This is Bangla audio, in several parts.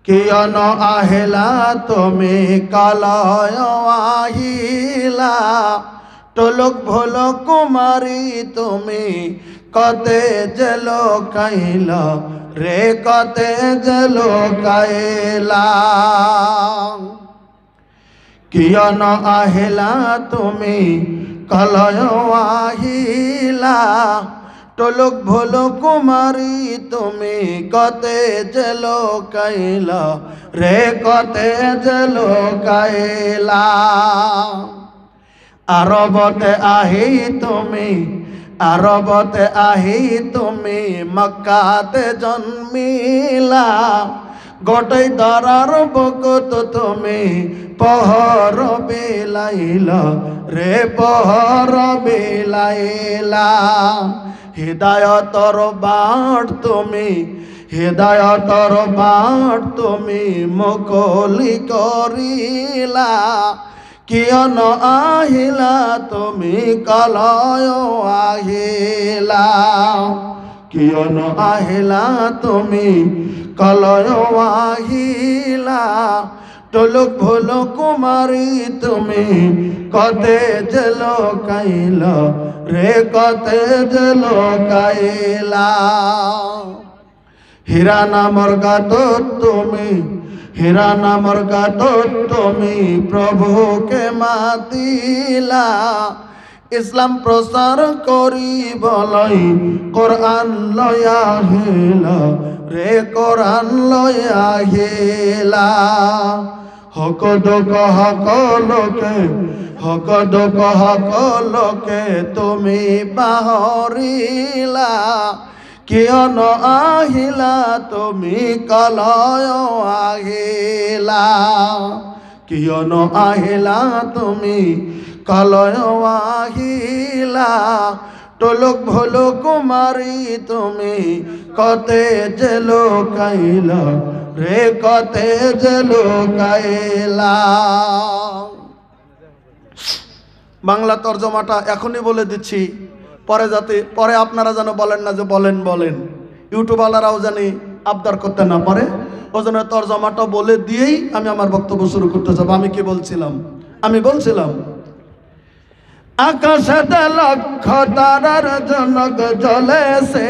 কিয়ন আহিলা তুমি কালয় আহিলা টলক ভোল কুমারী তুমি কতে জেল কাইলা রে কতে জেল কাইলা কিয়ন আহিলা তুমি কালয় আহিলা টলক ভোল কুমারী তুমি কতে জেল কাইলা রে কতে জেল কাইলা আরবতে আহি তুমি আরবতে আহি তুমি মক্কাতে জন্মিলা গোটাই দরার বকত তুমি পহর বিলাইলা রে পহর বিলাইলা হৃদয়তর বাট তুমি হৃদয়তর বাট তুমি মুকলি করিলা কিয়ন আহিলা তুমি কালয় আহিলা কিয়ন আহিলা তুমি কালয় আহিলা টলক ভোল কুমারী তুমি কতে জেল কাইলা রে কতে জেল কাইলা হীরা নামর গাত তুমি হীরা নামর গাত তুমি প্রভুকে মাতিলা ইসলাম প্রচার করি বলাই কোরআন লয়া হেলা রে কোরআন লয়া হেলা হক দুঃখ হকলকে হক দুঃখ হকলকে তুমি বাহরিলা কিয়ন আহিলা তুমি কালয় আহিলা কিয়ন আহিলা তুমি কালয় আহিলা টলক ভোল কুমারী তুমি কতে জেল কাইলা রে কতে জেল কাইলা বাংলা তর্জমাটা এখনই বলে দিচ্ছি পরে যাতে পরে আপনারা যেন বলেন না যে বলেন বলেন ইউটিউবওয়ালারাও জানি আবদার করতে না পারে ওজন্য তর্জমাটা বলে দিয়েই আমি আমার বক্তব্য শুরু করতে যাব আমি কি বলছিলাম আমি বলছিলাম আকাশে লক্ষ তারার জনক জ্বলেছে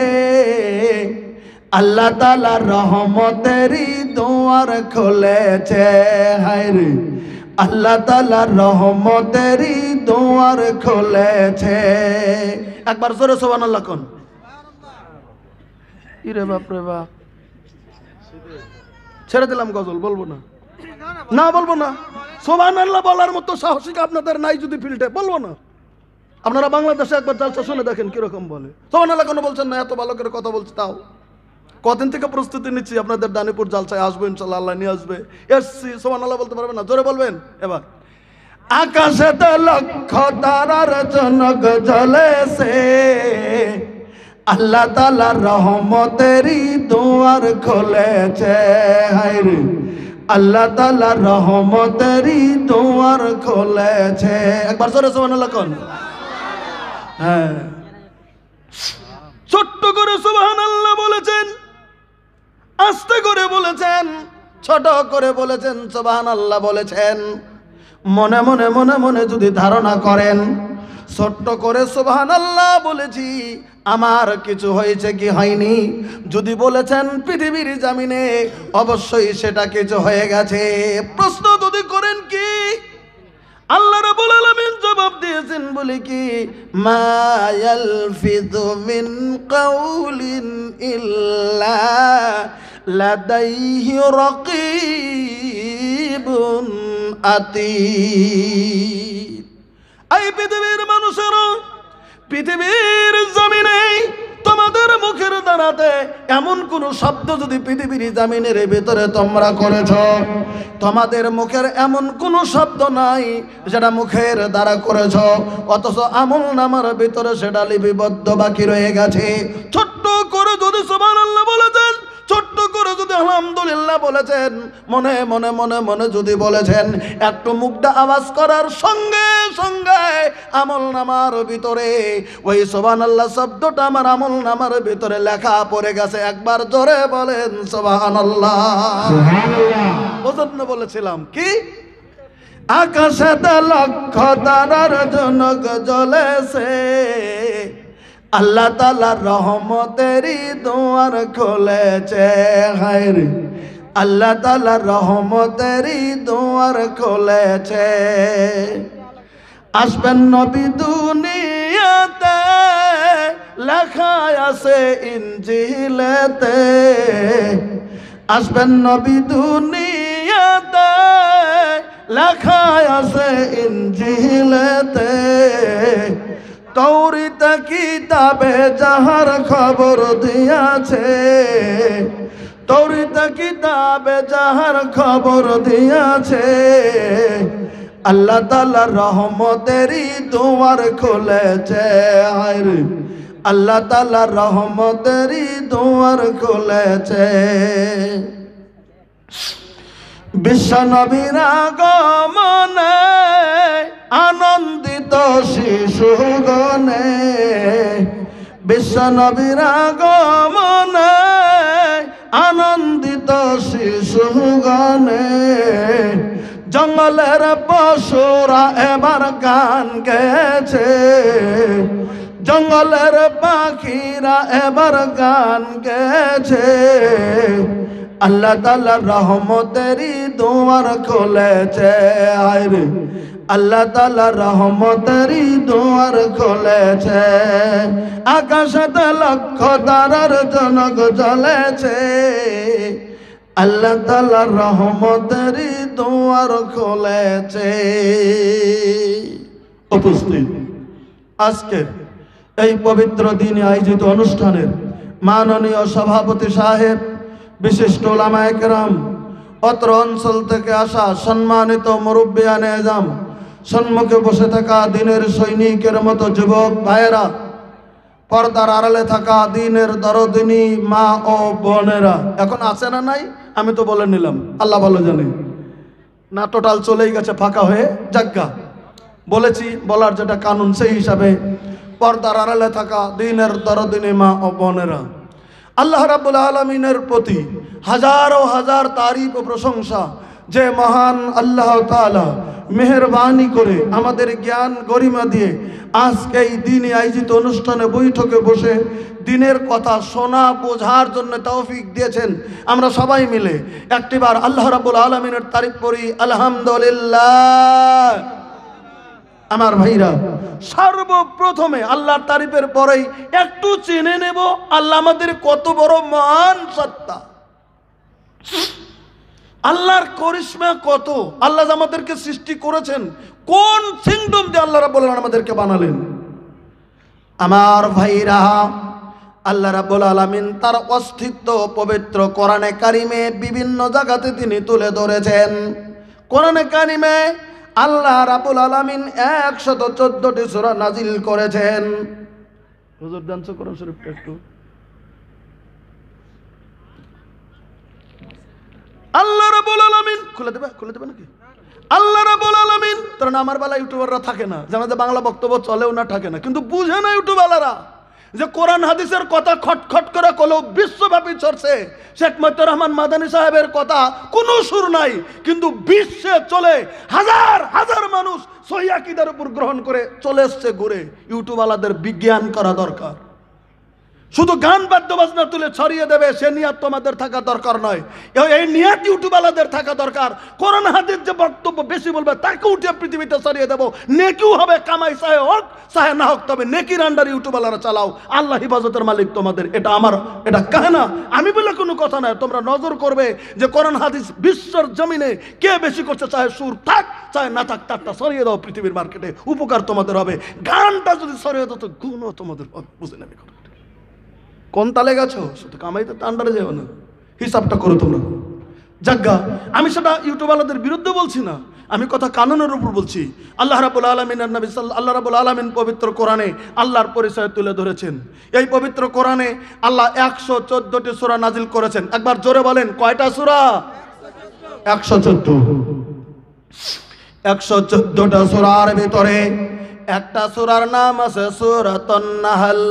আল্লাহ তাআলার রহমতেরই দুয়ার খুলেছে হায়রে আল্লাহ তাআলার রহমতেরই দুয়ার খুলেছে একবার জোরে সুবহানাল্লাহ কোন ইরে বাপ রে বাপ ছেড়ে দিলাম গজল বলবো না না বলবো না সুবহানাল্লাহ বলার মতো সাহসিক আপনাদের নাই যদি ফিল্ডে বলবো না আপনারা বাংলাদেশে একবার জালসা শুনে দেখেন কিরকম বলে সুবহানাল্লাহ কেন বলছেন না এত ভালো করে কথা বলছে তাও কদিন থেকে প্রস্তুতি নিচ্ছি আপনাদের দানিপুর জালসায় আসবো ইনশাল্লাহ আল্লাহ নিয়ে আসবে এসছি সুবহানাল্লাহ বলতে পারবেন না জোরে বলবেন এবার আকাশে লক্ষ তারার জনক জ্বলেছে আল্লাহ তাআলার রহমতেরই দুয়ার খুলেছে হায়রে আল্লাহ তাআলার রহমতেরই দুয়ার খুলেছে একবার জোরে সুবহানাল্লাহ কোন হ্যাঁ ছোট্ট করে সুবহানাল্লাহ বলেছেন আস্তে করে বলেছেন ছোট করে বলেছেন সুবহানাল্লাহ বলেছেন মনে মনে মনে মনে যদি ধারণা করেন ছোট্ট করে সুবহানাল্লাহ বলেছি আমার কিছু হয়েছে কি হয়নি যদি বলেছেন পৃথিবীর জমিনে অবশ্যই সেটা কিছু হয়ে গেছে প্রশ্ন যদি করেন কি আল্লাহ রাব্বুল আলামিন জবাব দিয়েছেন বলে কি মা ইয়ালফিযু মিন কাউলিন ইল্লা লাদাইহি রাকীবুন আতীদ এই পৃথিবীর মানুষেরা পৃথিবীর জমিনে তোমাদের মুখের দ্বারাতে এমন কোন শব্দ যদি পৃথিবীর জমিনের ভিতরে তোমরা করেছ তোমাদের মুখের এমন কোন শব্দ নাই যেটা মুখের দ্বারা করেছ অথচ আমল নামার ভিতরে সেটা লিপিবদ্ধ বাকি রয়ে গেছে ছোট্ট করে যদি সুবহানাল্লাহ বলেছেন ছোট্ট করে যদি আলহামদুলিল্লাহ বলেছেন মনে মনে মনে মনে যদি বলেছেন একটু মুখটা আওয়াজ করার সঙ্গে সঙ্গে আমল নামার ভিতরে ওই সুবহানাল্লাহ শব্দটা আমার আমল নামার ভিতরে লেখা পড়ে গেছে একবার জোরে বলেন সুবহানাল্লাহ জন্য বলেছিলাম কি, আকাশেতে লক্ষ তারার জনক জ্বলেছে, আল্লাহ তাআলার রহমতেরই দুয়ার খুলেছে। হায়রে আল্লাহ তাআলার রহমতেরই দুয়ার খুলেছে। আসবেন নবী দুনিয়াতে, লেখা আছে ইনজিলেতে। আসবেন নবী দুনিয়াতে, লেখা আছে ইনজিলেতে। তৌরাত কিতাবে যাহার খবর দিয়াছে, তৌরাত কিতাবে যাহার খবর দিয়াছে, আল্লাহ তাআলার রহমতেরই দুয়ার খুলেছে। হায়রে আল্লাহ তাআলার রহমতেরই দুয়ার খুলেছে। বিশ্ব নবীর আগমনে আনন্দিত শিশুগণে, বিশ্ব নবীর আগমনে আনন্দিত শিশুগণে। জঙ্গলের পশুরা এবার গান গেছে, জঙ্গলের পাখিরা এবার গান গেছে। আল্লাহ তাআলার রহমতেরই দুয়ার খুলেছে। হায়রে আল্লাহ তাআলার রহমতেরই দুয়ার খুলেছে। আকাশেতে লক্ষ তারার জনক জ্বলেছে, আল্লাহ তাআলার রহমতেরই দুয়ার খুলেছে। উপস্থিত আজকে এই পবিত্র দিনে আয়োজিত অনুষ্ঠানের মাননীয় সভাপতি সাহেব, বিশিষ্ট উলামায়ে কেরাম, অত্র অঞ্চল থেকে আসা সম্মানিত মুরব্বিয়ানে আজম, সম্মুখে বসে থাকা দিনের সৈনিকের মতো যুবক ভাইয়েরা, পর্দার আড়ালে থাকা দিনের দরদিনী মা ও বোনেরা, এখন আছে না নাই আমি তো বলে নিলাম, আল্লাহ ভালো জানে, না টোটাল চলেই গেছে ফাঁকা হয়ে জায়গা বলেছি, বলার যেটা কানুন সেই হিসাবে পর্দার আড়ালে থাকা দিনের দরদিনী মা ও বোনেরা, আল্লাহ রাব্বুল আলামিনের প্রতি হাজারো হাজার তারিফ ও প্রশংসা। যে মহান আল্লাহ তাআলা মেহেরবানি করে আমাদের জ্ঞান গরিমা দিয়ে আজকে এই দিনে আয়োজিত অনুষ্ঠানে বৈঠকে বসে দিনের কথা শোনা বোঝার জন্য তৌফিক দিয়েছেন। আমরা সবাই মিলে একটিবার আল্লাহ রাব্বুল আলামিনের তারিফ করি, আলহামদুলিল্লাহ। আমার ভাইরা, সর্বপ্রথমে আল্লাহর তারিফের পরেই একটু চিনে নেব আল্লাহ আমাদের কত বড় মহান সত্তা, আল্লাহর করিশ্মা কত, আল্লাহ আমাদেরকে সৃষ্টি করেছেন, কোন সিংডম দিয়ে আল্লাহ রাব্বুল আলামিন আমাদেরকে বানালেন। আমার ভাইরা, আল্লাহ রাব্বুল আলামিন তার অস্তিত্ব পবিত্র কোরআনে কারিমে বিভিন্ন জায়গাতে তিনি তুলে ধরেছেন। কোরআনে কারিমে আল্লাহ রাব্বুল আলামিন 114টি সূরা নাজিল করেছেন। হুজুর দানছো কোরআন শরীফটা একটু। আল্লাহ রাব্বুল আলামিন খুলে দেবে নাকি? আল্লাহ রাব্বুল আলামিন, তার আমার বেলা ইউটিউবাররা থাকে না, জানা যে বাংলা বক্তব্য চলেও না, থাকে না, কিন্তু বুঝে না ইউটিউবাররা যে কোরআন হাদিসের কথা খটখট করে কলেও বিশ্বব্যাপী চলছে। শেখ মতিউর রহমান মাদানী সাহেবের কথা কোনো সুর নাই, কিন্তু বিশ্বে চলে, হাজার হাজার মানুষ সহিহ আকীদার উপর গ্রহণ করে চলে এসছে ঘুরে। ইউটিউবওয়ালাদের বিজ্ঞান করা দরকার, শুধু গান বাদ্য বাজনা তুলে ছড়িয়ে দেবে সে নিয়াত তোমাদের থাকা দরকার নয়, এই নিয়াত ইউটিউবওয়ালাদের থাকা দরকার। কোরআন হাদিস যে বক্তব্য বেশি বলবে তাকে উঠে পৃথিবীতে ছড়িয়ে দেবো, নেকিও হবে, কামাই চাহে হোক চাহে না হোক, তবে নেকির আন্ডার ইউটিউবওয়ালারা চালাও, আল্লাহ হিফাজতের মালিক তোমাদের। এটা আমার, এটা কাহে না আমি বলে কোনো কথা নয়। তোমরা নজর করবে যে কোরআন হাদিস বিশ্বের জমিনে কে বেশি করছে, চাহে সুর থাক চাহে না থাক, তারটা ছড়িয়ে দাও পৃথিবীর মার্কেটে, উপকার তোমাদের হবে। গানটা যদি ছড়িয়ে দাও তো গুণও তোমাদের বুঝে নেবে। কোন তালে গেছো, শুধু কামাইতে আন্ডারে যাও না, হিসাবটা করো তোমরা। জাগ্গা, আমি সেটা ইউটিউবওয়ালাদের বিরুদ্ধে বলছি না, আমি কথা কানুনের উপর বলছি। আল্লাহ রাব্বুল আলামিন আর নবী আল্লাহ রাব্বুল আলামিন পবিত্র কোরআনে আল্লাহর পরিচয় তুলে ধরেছেন। এই পবিত্র কোরআনে আল্লাহ 114টি সূরা নাজিল করেছেন। একবার জোরে বলেন, কয়টা সূরা? 114। 114টা সূরার ভিতরে একটা সূরার নাম আছে সূরাতুন নাহল।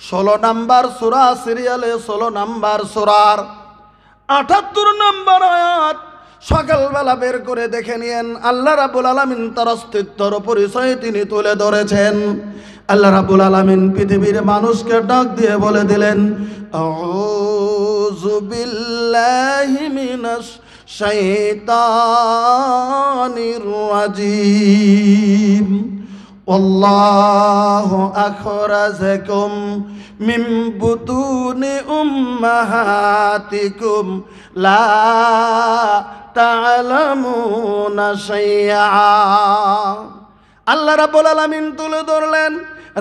16 নাম্বার সূরা, সিরিয়ালে 16 নাম্বার সূরার 78 নাম্বার আয়াত সকালবেলা বের করে দেখে নিয়েন আল্লাহ রাব্বুল আলামিন তার অস্তিত্বর পরিচয় তিনি তুলে ধরেছেন। আল্লাহ রাব্বুল আলামিন পৃথিবীর মানুষকে ডাক দিয়ে বলে দিলেন, আউযু বিল্লাহি মিনাশ শাইতানির রাজিম, আল্লাহু আখরাজাকুম মিন বুতুনি উম্মাহাতিকুম লা তা'লামুনা শাইআ। আল্লাহ রাব্বুল আলামিন তুলে ধরলেন,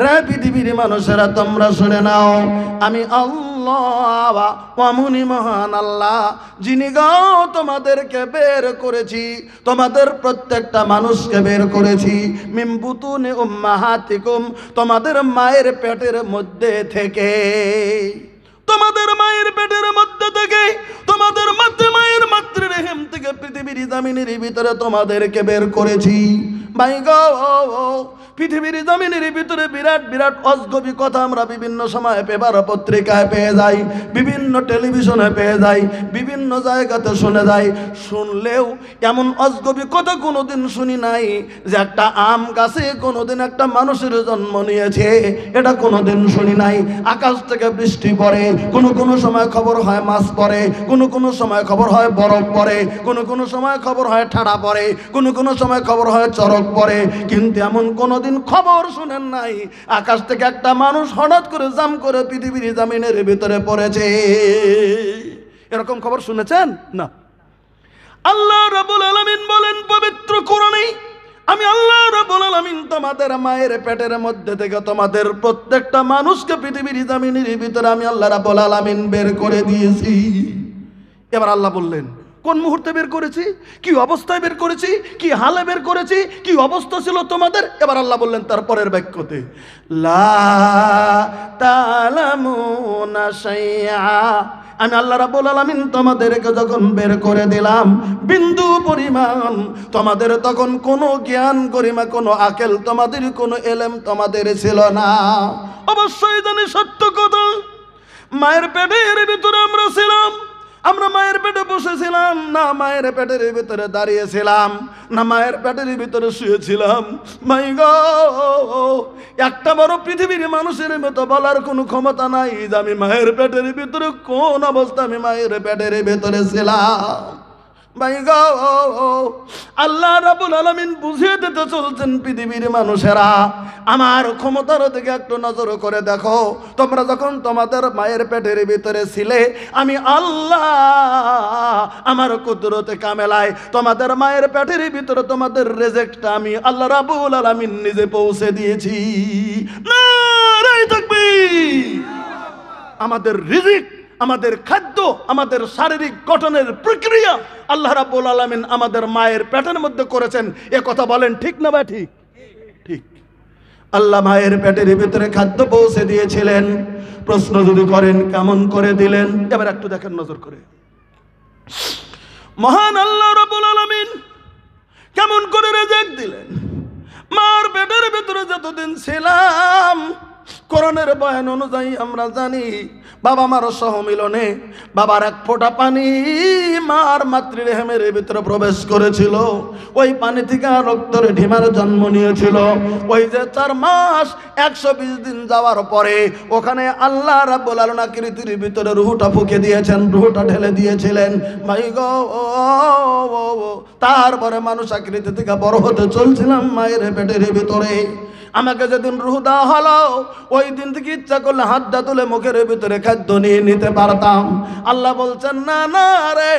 রে পৃথিবীর মানুষেরা তোমরা শুনে নাও, আমি আল্লাহ অমনি মহান আল্লাহ, যিনি গাও তোমাদেরকে বের করেছি, তোমাদের প্রত্যেকটা মানুষকে বের করেছি, মিন বুতুনি উম্মাহাতিকুম, তোমাদের মায়ের পেটের মধ্যে থেকে, তোমাদের মায়ের পেটের মধ্যে থেকে, তোমাদের মায়ের মাতৃরেহেম থেকে পৃথিবীর জমিনের ভিতরে তোমাদেরকে বের করেছি। ভাই গো, পৃথিবীর জমিনের ভিতরে বিরাট বিরাট অজগবি কথা আমরা বিভিন্ন সময় পেপার পত্রিকায় পেয়ে যাই, বিভিন্ন টেলিভিশনে পেয়ে যাই, বিভিন্ন জায়গাতে শুনে যাই। শুনলেও এমন অজগবি কথা কোনোদিন শুনি নাই যে একটা আম গাছে কোনোদিন একটা মানুষের জন্ম নিয়েছে, এটা কোনোদিন শুনি নাই। আকাশ থেকে বৃষ্টি পড়ে, কোনো সময় খবর হয় মাছ পড়ে, কোনো সময় খবর হয় বরফ পড়ে, কোনো সময় খবর হয় ঠাড়া পড়ে, কোনো সময় খবর হয় চরক পড়ে, কিন্তু এমন কোনোদিন খবর শুনেন নাই আকাশ থেকে একটা মানুষ হঠাৎ করে জাম করে পৃথিবীর জমিনের ভিতরে পড়েছে। এরকম খবর শুনেছেন না? আল্লাহ রাব্বুল আলামিন বলেন পবিত্র কোরআনে, আমি আল্লাহ রাব্বুল আলামিন তোমাদের মায়ের পেটের মধ্যে থেকে তোমাদের প্রত্যেকটা মানুষকে পৃথিবীর জমিনের ভিতরে আমি আল্লাহ রাব্বুল আলামিন বের করে দিয়েছি। এবার আল্লাহ বললেন কোন মুহূর্তে বের করেছি, কি অবস্থায় বের করেছি, কি হালে বের করেছি, কি অবস্থা ছিল তোমাদের। এবার আল্লাহ বললেন তারপরের বাক্যতে, লা তা'লামুনা শাইআ, আমি আল্লাহ রাব্বুল আলামিন তোমাদেরকে যখন বের করে দিলাম বিন্দু পরিমাণ, তোমাদের তখন কোনো জ্ঞান গরিমা, কোনো আকেল, তোমাদের কোনো এলেম তোমাদের ছিল না। অবশ্যই জানি সত্য কথা, মায়ের পেটের ভিতরে আমরা ছিলাম, আমরা মায়ের পেটে বসেছিলাম না, মায়ের পেটের ভিতরে দাঁড়িয়েছিলাম না, মায়ের পেটের ভিতরে শুয়েছিলাম। মাই গো, একটা বড় পৃথিবীর মানুষের মতো বলার কোনো ক্ষমতা নাই যে আমি মায়ের পেটের ভিতরে কোন অবস্থা আমি মায়ের পেটের ভিতরে ছিলাম। ভাই গো, আল্লাহ রাব্বুল আলামিন বুঝিয়ে দিতে চলছেন পৃথিবীর মানুষেরা, আমার ক্ষমতার দিকে একটু নজর করে দেখো। তোমরা যখন তোমাদের মায়ের পেটের ভিতরে ছিলে, আমি আল্লাহ আমার কুদরতে কামেলায় তোমাদের মায়ের পেটের ভিতরে তোমাদের রিজিকটা আমি আল্লাহ রাব্বুল আলামিন নিজে পৌঁছে দিয়েছি। নারে তাকবীর! আমাদের রিজিক, আমাদের খাদ্য, আমাদের শারীরিক গঠনের প্রক্রিয়া আল্লাহ রাব্বুল আলামিন আমাদের মায়ের পেটের মধ্যে করেছেন। এ কথা বলেন ঠিক না বা ঠিক? ঠিক। আল্লাহ মায়ের পেটের ভিতরে খাদ্য পৌঁছে দিয়েছিলেন। প্রশ্ন যদি করেন কেমন করে দিলেন, এবার একটু দেখেন নজর করে। মহান আল্লাহ রাব্বুল আলামিন কেমন করে রিজিক দিলেন। মার পেটের ভিতরে যতদিন ছিলাম, কোরআনের বয়ান অনুযায়ী আমরা জানি বাবা মার সহমিলনে বাবার এক ফোঁটা পানি মার মাতৃরেহেমের ভিতরে প্রবেশ করেছিল। ওই পানি থেকে রক্তের ঢিমার জন্ম নিয়েছিল। ওই যে 4 মাস 120 দিন যাওয়ার পরে ওখানে আল্লাহ রাব্বুল আলামিন আকৃতির ভিতরে রূহটা ফুঁকে দিয়েছেন, রূহটা ঢেলে দিয়েছিলেন। ভাই গো, তারপরে মানুষ আকৃতি থেকে বড় হতে চলছিলাম মায়ের পেটের ভিতরে। আমাকে যেদিন রূহ দেওয়া হলো, ওই দিন থেকে ইচ্ছা করলে হাতটা তুলে মুখের ভিতরে খাদ্য নিয়ে নিতে পারতাম। আল্লাহ বলছেন না না রে,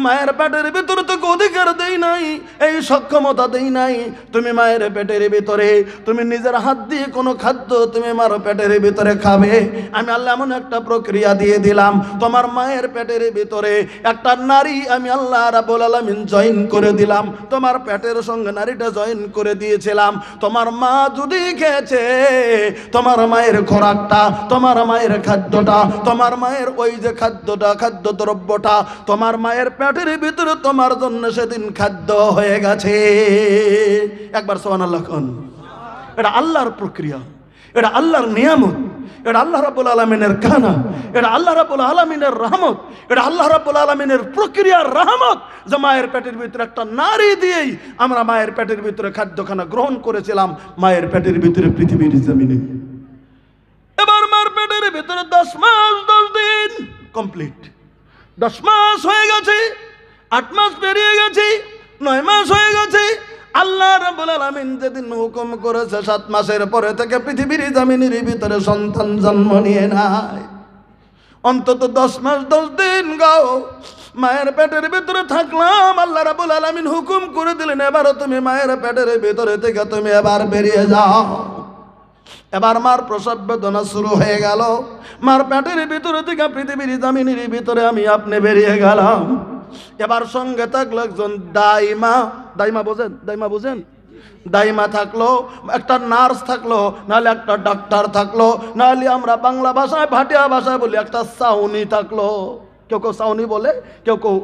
মায়ের পেটের ভিতরে তোকে অধিকার দেই নাই, এই সক্ষমতা দেই নাই। তুমি মায়ের পেটের ভিতরে তুমি নিজের হাত দিয়ে কোনো খাদ্য তুমি মার পেটের ভিতরে খাবে। আমি আল্লাহ এমন একটা প্রক্রিয়া দিয়ে দিলাম, তোমার মায়ের পেটের ভিতরে একটা নারী আমি আল্লাহ রাব্বুল আলামিন জয়েন করে দিলাম। তোমার পেটের সঙ্গে নারীটা জয়েন করে দিয়েছিলাম। তোমার মা যদি খেয়েছে, তোমার মায়ের খোরাকটা, তোমার মায়ের খাদ্যটা, তোমার মায়ের ওই যে খাদ্যটা, খাদ্য দ্রব্যটা তোমার মায়ের পেটের ভিতরে তোমার জন্য সেদিন খাদ্য হয়ে গেছে। একবার সুবহানাল্লাহ কোন। এটা আল্লাহর প্রক্রিয়া, এটা আল্লাহর নিয়ামত, এটা আল্লাহ রাব্বুল আলামিনের খানা, এটা আল্লাহ রাব্বুল আলামিনের রহমত, এটা আল্লাহ রাব্বুল আলামিনের প্রক্রিয়ার রহমত যে মায়ের পেটের ভিতরে একটা নারী দিয়েই আমরা মায়ের পেটের ভিতরে খাদ্যখানা গ্রহণ করেছিলাম, মায়ের পেটের ভিতরে পৃথিবীর জমিনে। এবার মার পেটের ভিতরে 10 মাস 10 দিন কমপ্লিট। 10 মাস হয়ে গেছে, 8 মাস পেরিয়ে গেছে, 9 মাস হয়ে গেছে। আল্লাহ রাব্বুল আলামিন যেদিন হুকুম করেছে 7 মাসের পরে থেকে পৃথিবীর জমিনের ভিতরে সন্তান জন্ম নিয়ে নেয়, অন্তত 10 মাস 10 দিন গাও মায়ের পেটের ভিতরে থাকলাম। আল্লাহ রাব্বুল আলামিন হুকুম করে দিলেন, এবার তুমি মায়ের পেটের ভিতরে থেকে তুমি এবার বেরিয়ে যাও। এবার মার প্রসব বেদনা শুরু হয়ে গেল। মার পেটের ভিতরে থেকে পৃথিবীর জমিনের ভিতরে আমি আপনি বেরিয়ে গেলাম। এবার সঙ্গে থাকলো একজন দাইমা। দাইমা বোঝেন? দাইমা বোঝেন? দাইমা থাকলো, একটা নার্স থাকলো, নাহলে একটা ডাক্তার থাকলো, নাহলে আমরা বাংলা ভাষায় ভাটিয়া ভাষায় বলি একটা সাউনি থাকলো। কেউ কেউ সাউনি বলে, কেউ কেউ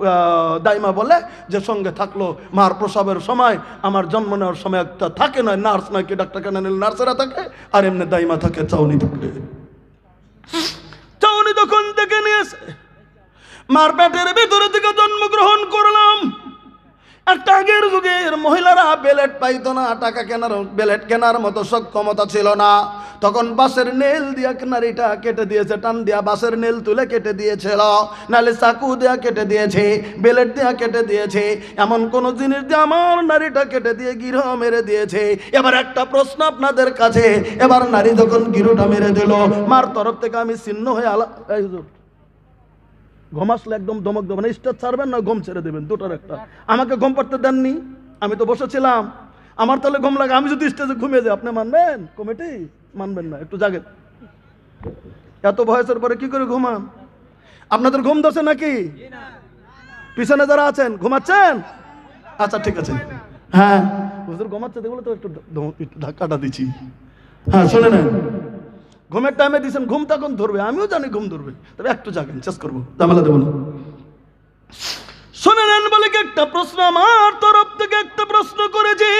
দাইমা বলে, যে সঙ্গে থাকলো মার প্রসবের সময়, আমার জন্ম নেওয়ার সময় একটা থাকে না, নার্স নয় কি ডাক্তার কেন, নার্সেরা থাকে, আর এমনি দাইমা থাকে, চাউনি থাকে। চাউনি তখন থেকে নিয়েছে মার পেটের ভিতরে থেকে জন্মগ্রহণ করলাম। একটা আগের যুগের মহিলারা বেলেট পাইতো না, টাকা কেনার বেলেট কেনার মতো সক্ষমতা ছিল না, তখন বাঁশের নেল দিয়া নারীটা কেটে দিয়েছে, টান দিয়া বাঁশের নেল তুলে কেটে দিয়েছিল, নাহলে চাকু দিয়া কেটে দিয়েছে, বেলেট দিয়া কেটে দিয়েছে, এমন কোন জিনিস দিয়ে আমার নারীটা কেটে দিয়ে গিরো মেরে দিয়েছে। এবার একটা প্রশ্ন আপনাদের কাছে, এবার নারী যখন গিরোটা মেরে দিল, মার তরফ থেকে আমি ছিন্ন হয়ে ঘুম আসলে একদম ধমক দেবেন, স্টেজ ছাড়বেন না ঘুম ছেড়ে দেবেন, দুটোর একটা। আমাকে ঘুম পাড়তে দেননি, আমি তো বসেছিলাম, আমার তাহলে ঘুম লাগে। আমি যদি স্টেজে ঘুমিয়ে যাই আপনি মানবেন? কমিটি মানবেন না, একটু জাগেন। এত বয়সের পরে কি করে ঘুমান? আপনাদের ঘুম ধরছে নাকি? পিছনে যারা আছেন ঘুমাচ্ছেন? আচ্ছা ঠিক আছে, হ্যাঁ হুজুর ঘুমাচ্ছে দেখবো তো একটু ধাক্কাটা দিচ্ছি। হ্যাঁ শুনে নেন, ঘুমের টাইমে দিয়েছেন, ঘুম তখন ধরবে, আমিও জানি ঘুম ধরবে, তবে একটু জাগেন, চেষ্টা করবো, জামালা দেবো না। শুনে নেন বলে কি একটা প্রশ্ন আমার তরফ থেকে একটা প্রশ্ন করেছি।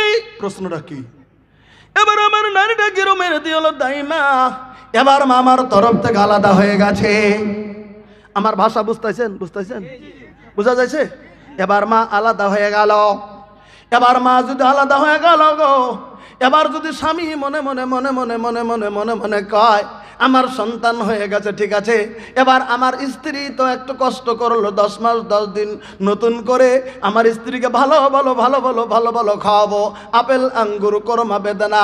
প্রশ্নটা কি? এবার আমার নারীটা গিরো মেরে দিয়ে হলো দাইমা, এবার মা আমার তরফ থেকে আলাদা হয়ে গেছে। আমার ভাষা বুঝতেছেন? বুঝতেছেন? বুঝা যাচ্ছে? এবার মা আলাদা হয়ে গেল। এবার মা যদি আলাদা হয়ে গেল গো, এবার যদি স্বামী মনে মনে মনে মনে মনে মনে মনে মনে কয় আমার সন্তান হয়ে গেছে, ঠিক আছে, এবার আমার স্ত্রী তো একটু কষ্ট করলো 10 মাস 10 দিন, নতুন করে আমার স্ত্রীকে ভালো ভালো ভালো ভালো ভালো ভালো খাওয়াবো, আপেল আঙ্গুর কোরমা বেদানা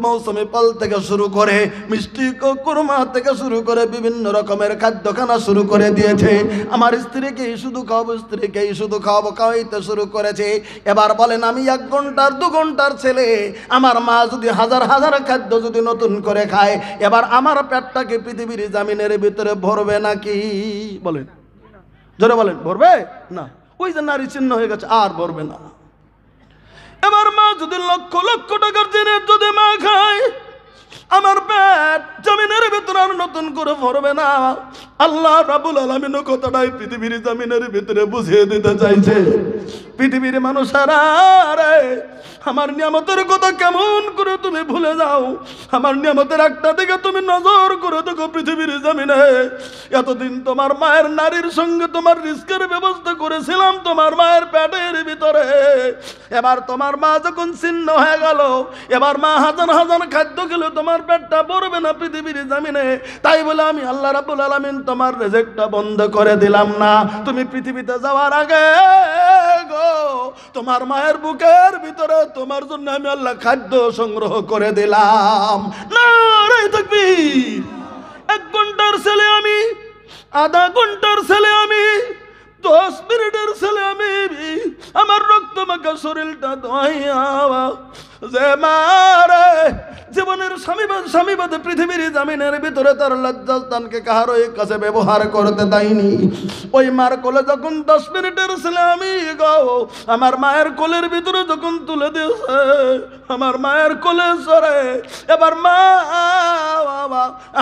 মৌসুমি ফল থেকে শুরু করে মিষ্টি কোরমা থেকে শুরু করে বিভিন্ন রকমের খাদ্যখানা শুরু করে দিয়েছে। আমার স্ত্রীকেই শুধু খাওয়াবো, স্ত্রীকেই শুধু খাওয়াবো, খাওয়াইতে শুরু করেছে। এবার বলেন আমি 1 ঘন্টার 2 ঘন্টার ছেলে, আমার মা যদি হাজার হাজার খাদ্য যদি নতুন করে খায়, এবার আমার পেটটাকে পৃথিবীর জামিনের ভিতরে ভরবে নাকি? বলেন, জোরে বলেন, ভরবে না? ওই যে নারী চিহ্ন হয়ে গেছে, আর ভরবে না। এবার মা যদি লক্ষ লক্ষ টাকার জিনিস যদি মা খায়, আমার পেট জমিনের ভিতরে আর নতুন করে ভরবে না। আল্লাহ রাব্বুল আলামিন কথাটাই পৃথিবীর জমিনের ভিতরে বুঝিয়ে দিতে চাইছে। পৃথিবীর মানুষেরা রে, আমার নিয়ামতের কথা কেমন করে তুমি ভুলে যাও? আমার নিয়ামতের একটা দিকে তুমি নজর করে দেখো। পৃথিবীর জমিনে এতদিন তোমার মায়ের নারীর সঙ্গে তোমার রিস্কের ব্যবস্থা করেছিলাম তোমার মায়ের পেটের ভিতরে। এবার তোমার মা যখন ছিন্ন হয়ে গেল, এবার মা হাজার হাজার খাদ্য খেলে তোমার পেটটা ভরবে না পৃথিবীর জমিনে। তাই বলে আমি আল্লাহ রাব্বুল আলামিন তোমার রিজিকটা বন্ধ করে দিলাম না। তুমি পৃথিবীতে যাওয়ার আগে গো, তোমার মায়ের বুকের ভিতরে তোমার জন্য আমি আল্লাহ খাদ্য সংগ্রহ করে দিলাম। নারে তাকবীর! 1 ঘন্টার ছেলে আমি, আধা ঘন্টার ছেলে আমি, 10 মিনিটের ছেলে আমি, আমার রক্ত মাখা শরীরটা দয়া যে মারে জীবনের স্বামীবাদে পৃথিবীর জামিনের ভিতরে তার লজ্জাস্থানকে কাহারই কাছে ব্যবহার করতে দেয়নি। ওই মার কোলে যখন 10 মিনিটের ছেলে আমি গো, আমার মায়ের কোলের ভিতরে যখন তুলে দিয়েছে, আমার মায়ের কোলে সরে, এবার মা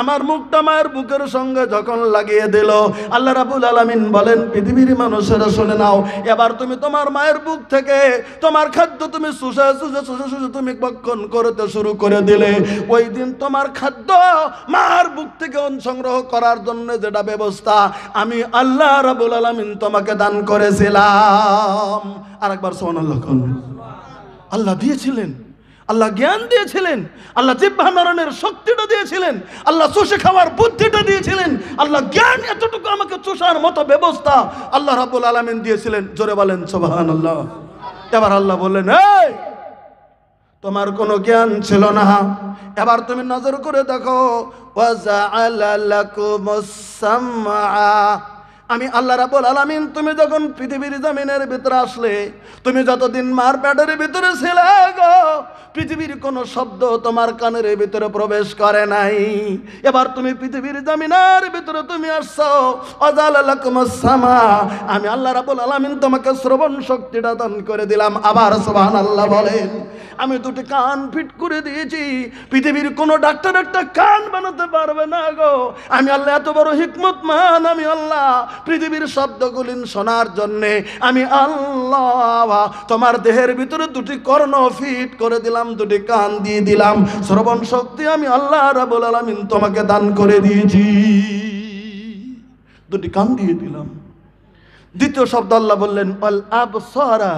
আমার মুখটা মায়ের বুকের সঙ্গে যখন লাগিয়ে দিল, আল্লাহ রাব্বুল আলামিন বলেন পৃথিবীর মানুষেরা শুনে নাও, এবার তুমি তোমার মায়ের বুক থেকে তোমার খাদ্য তুমি শুষে শুষে শুষে শুষে তুমি ভক্ষণ করতে শুরু করে দিলে। হইলে ওই দিন তোমার খাদ্য মার বুক থেকে সংগ্রহ করার জন্য যেটা ব্যবস্থা আমি আল্লাহ রাব্বুল আলামিন তোমাকে দান করেছিলাম। আরেকবার সুবহানাল্লাহ। আল্লাহ দিয়েছিলেন, আল্লাহ জ্ঞান দিয়েছিলেন, আল্লাহ জিহ্বা নাড়ানোর শক্তিটা দিয়েছিলেন, আল্লাহ চুষে খাওয়ার বুদ্ধিটা দিয়েছিলেন, আল্লাহ জ্ঞান এতটুকু আমাকে চুষার মতো ব্যবস্থা আল্লাহ রাব্বুল আলামিন দিয়েছিলেন। জোরে বলেন সুবহানাল্লাহ। এবার আল্লাহ বললেন, এই তোমার কোনো জ্ঞান ছিল না, এবার তুমি নজর করে দেখো, ওয়াজআলা লাকুমুস সামআ। আমি আল্লাহ রাব্বুল আলামিন তুমি যখন পৃথিবীর জমিনের ভিতরে আসলে, তুমি যতদিন মার পেটের ভিতরে ছিলে গো, পৃথিবীর কোনো শব্দ তোমার কানের ভিতরে প্রবেশ করে নাই। এবার তুমি পৃথিবীর জমিনের ভিতরে তুমি আসছো, ওয়াজআলা লাকুমুস সামা, আমি আল্লাহ রাব্বুল আলামিন তোমাকে শ্রবণ শক্তিটা দান করে দিলাম। আবার সুবহানাল্লাহ বলেন। আমি দুটি কান ফিট করে দিয়েছি, পৃথিবীর কোনো ডাক্তার একটা কান বানাতে পারবে না গো। আমি আল্লাহ এত বড় হিকমতমান, আমি আল্লাহ পৃথিবীর শব্দগুলি শোনার জন্যে আমি আল্লাহ তোমার দেহের ভিতরে দুটি কর্ণ ফিট করে দিলাম, দুটি কান দিয়ে দিলাম, শ্রবণ শক্তি আমি আল্লাহ রাব্বুল আলামিন তোমাকে দান করে দিয়েছি, দুটি কান দিয়ে দিলাম। দ্বিতীয় শব্দ আল্লাহ বললেন আল আবসারা,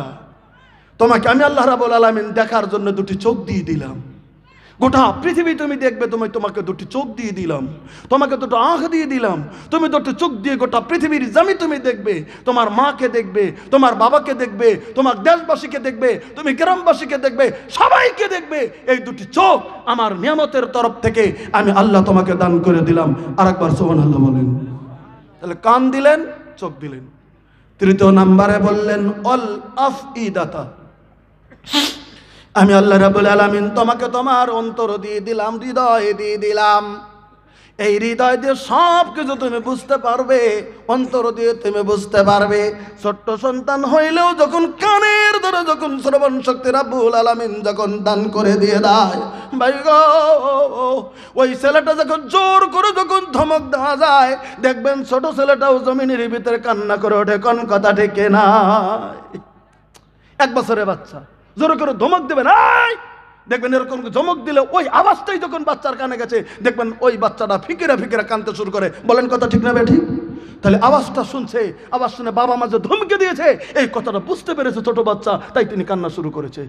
তোমাকে আমি আল্লাহ রাব্বুল আলামিন দেখার জন্য দুটি চোখ দিয়ে দিলাম। গোটা পৃথিবী তুমি দেখবে, তোমাকে দুটি চোখ দিয়ে দিলাম, তোমাকে দুটো আঁখ দিয়ে দিলাম, তুমি দুটো চোখ দিয়ে গোটা পৃথিবীর জমি তুমি দেখবে, তোমার মাকে দেখবে, তোমার বাবাকে দেখবে, তোমার দেশবাসীকে দেখবে, তুমি গ্রামবাসীকে দেখবে, সবাইকে দেখবে। এই দুটি চোখ আমার নিয়ামতের তরফ থেকে আমি আল্লাহ তোমাকে দান করে দিলাম। আরেকবার সুবহানাল্লাহ বলেন। তাহলে কান দিলেন, চোখ দিলেন। তৃতীয় নাম্বারে বললেন অল আফইদাতা, আমি আল্লাহ রাব্বুল আলামিন তোমাকে তোমার অন্তর দিয়ে দিলাম, হৃদয় দিয়ে দিলাম। এই হৃদয় দিয়ে সব কিছু তুমি বুঝতে পারবে, অন্তর দিয়ে তুমি বুঝতে পারবে। ছোট্ট সন্তান হইলেও যখন কানের ধরে যখন শ্রবণ শক্তি রাব্বুল আলামিন যখন দান করে দিয়ে দেয়, ভাই গো, ওই ছেলেটা যখন জোর করে যখন ধমক দেওয়া যায়, দেখবেন ছোট ছেলেটাও জমিনের ভিতরে কান্না করে ওঠে। কোন কথা ঠিক না? 1 বছরের বাচ্চা জোরে করে ধমক দেবেন, দেখবেন এরকম ধমক দিলে ওই আওয়াজটাই যখন বাচ্চার কানে গেছে, দেখবেন ওই বাচ্চাটা ফিকিরা ফিকিরা কানতে শুরু করে। বলেন কথা ঠিক না বেঠিক? তাহলে আওয়াজটা শুনছে, আওয়াজ শুনে বাবা মা যে ধমকে দিয়েছে, এই কথাটা বুঝতে পেরেছে ছোট বাচ্চা, তাই তিনি কান্না শুরু করেছে।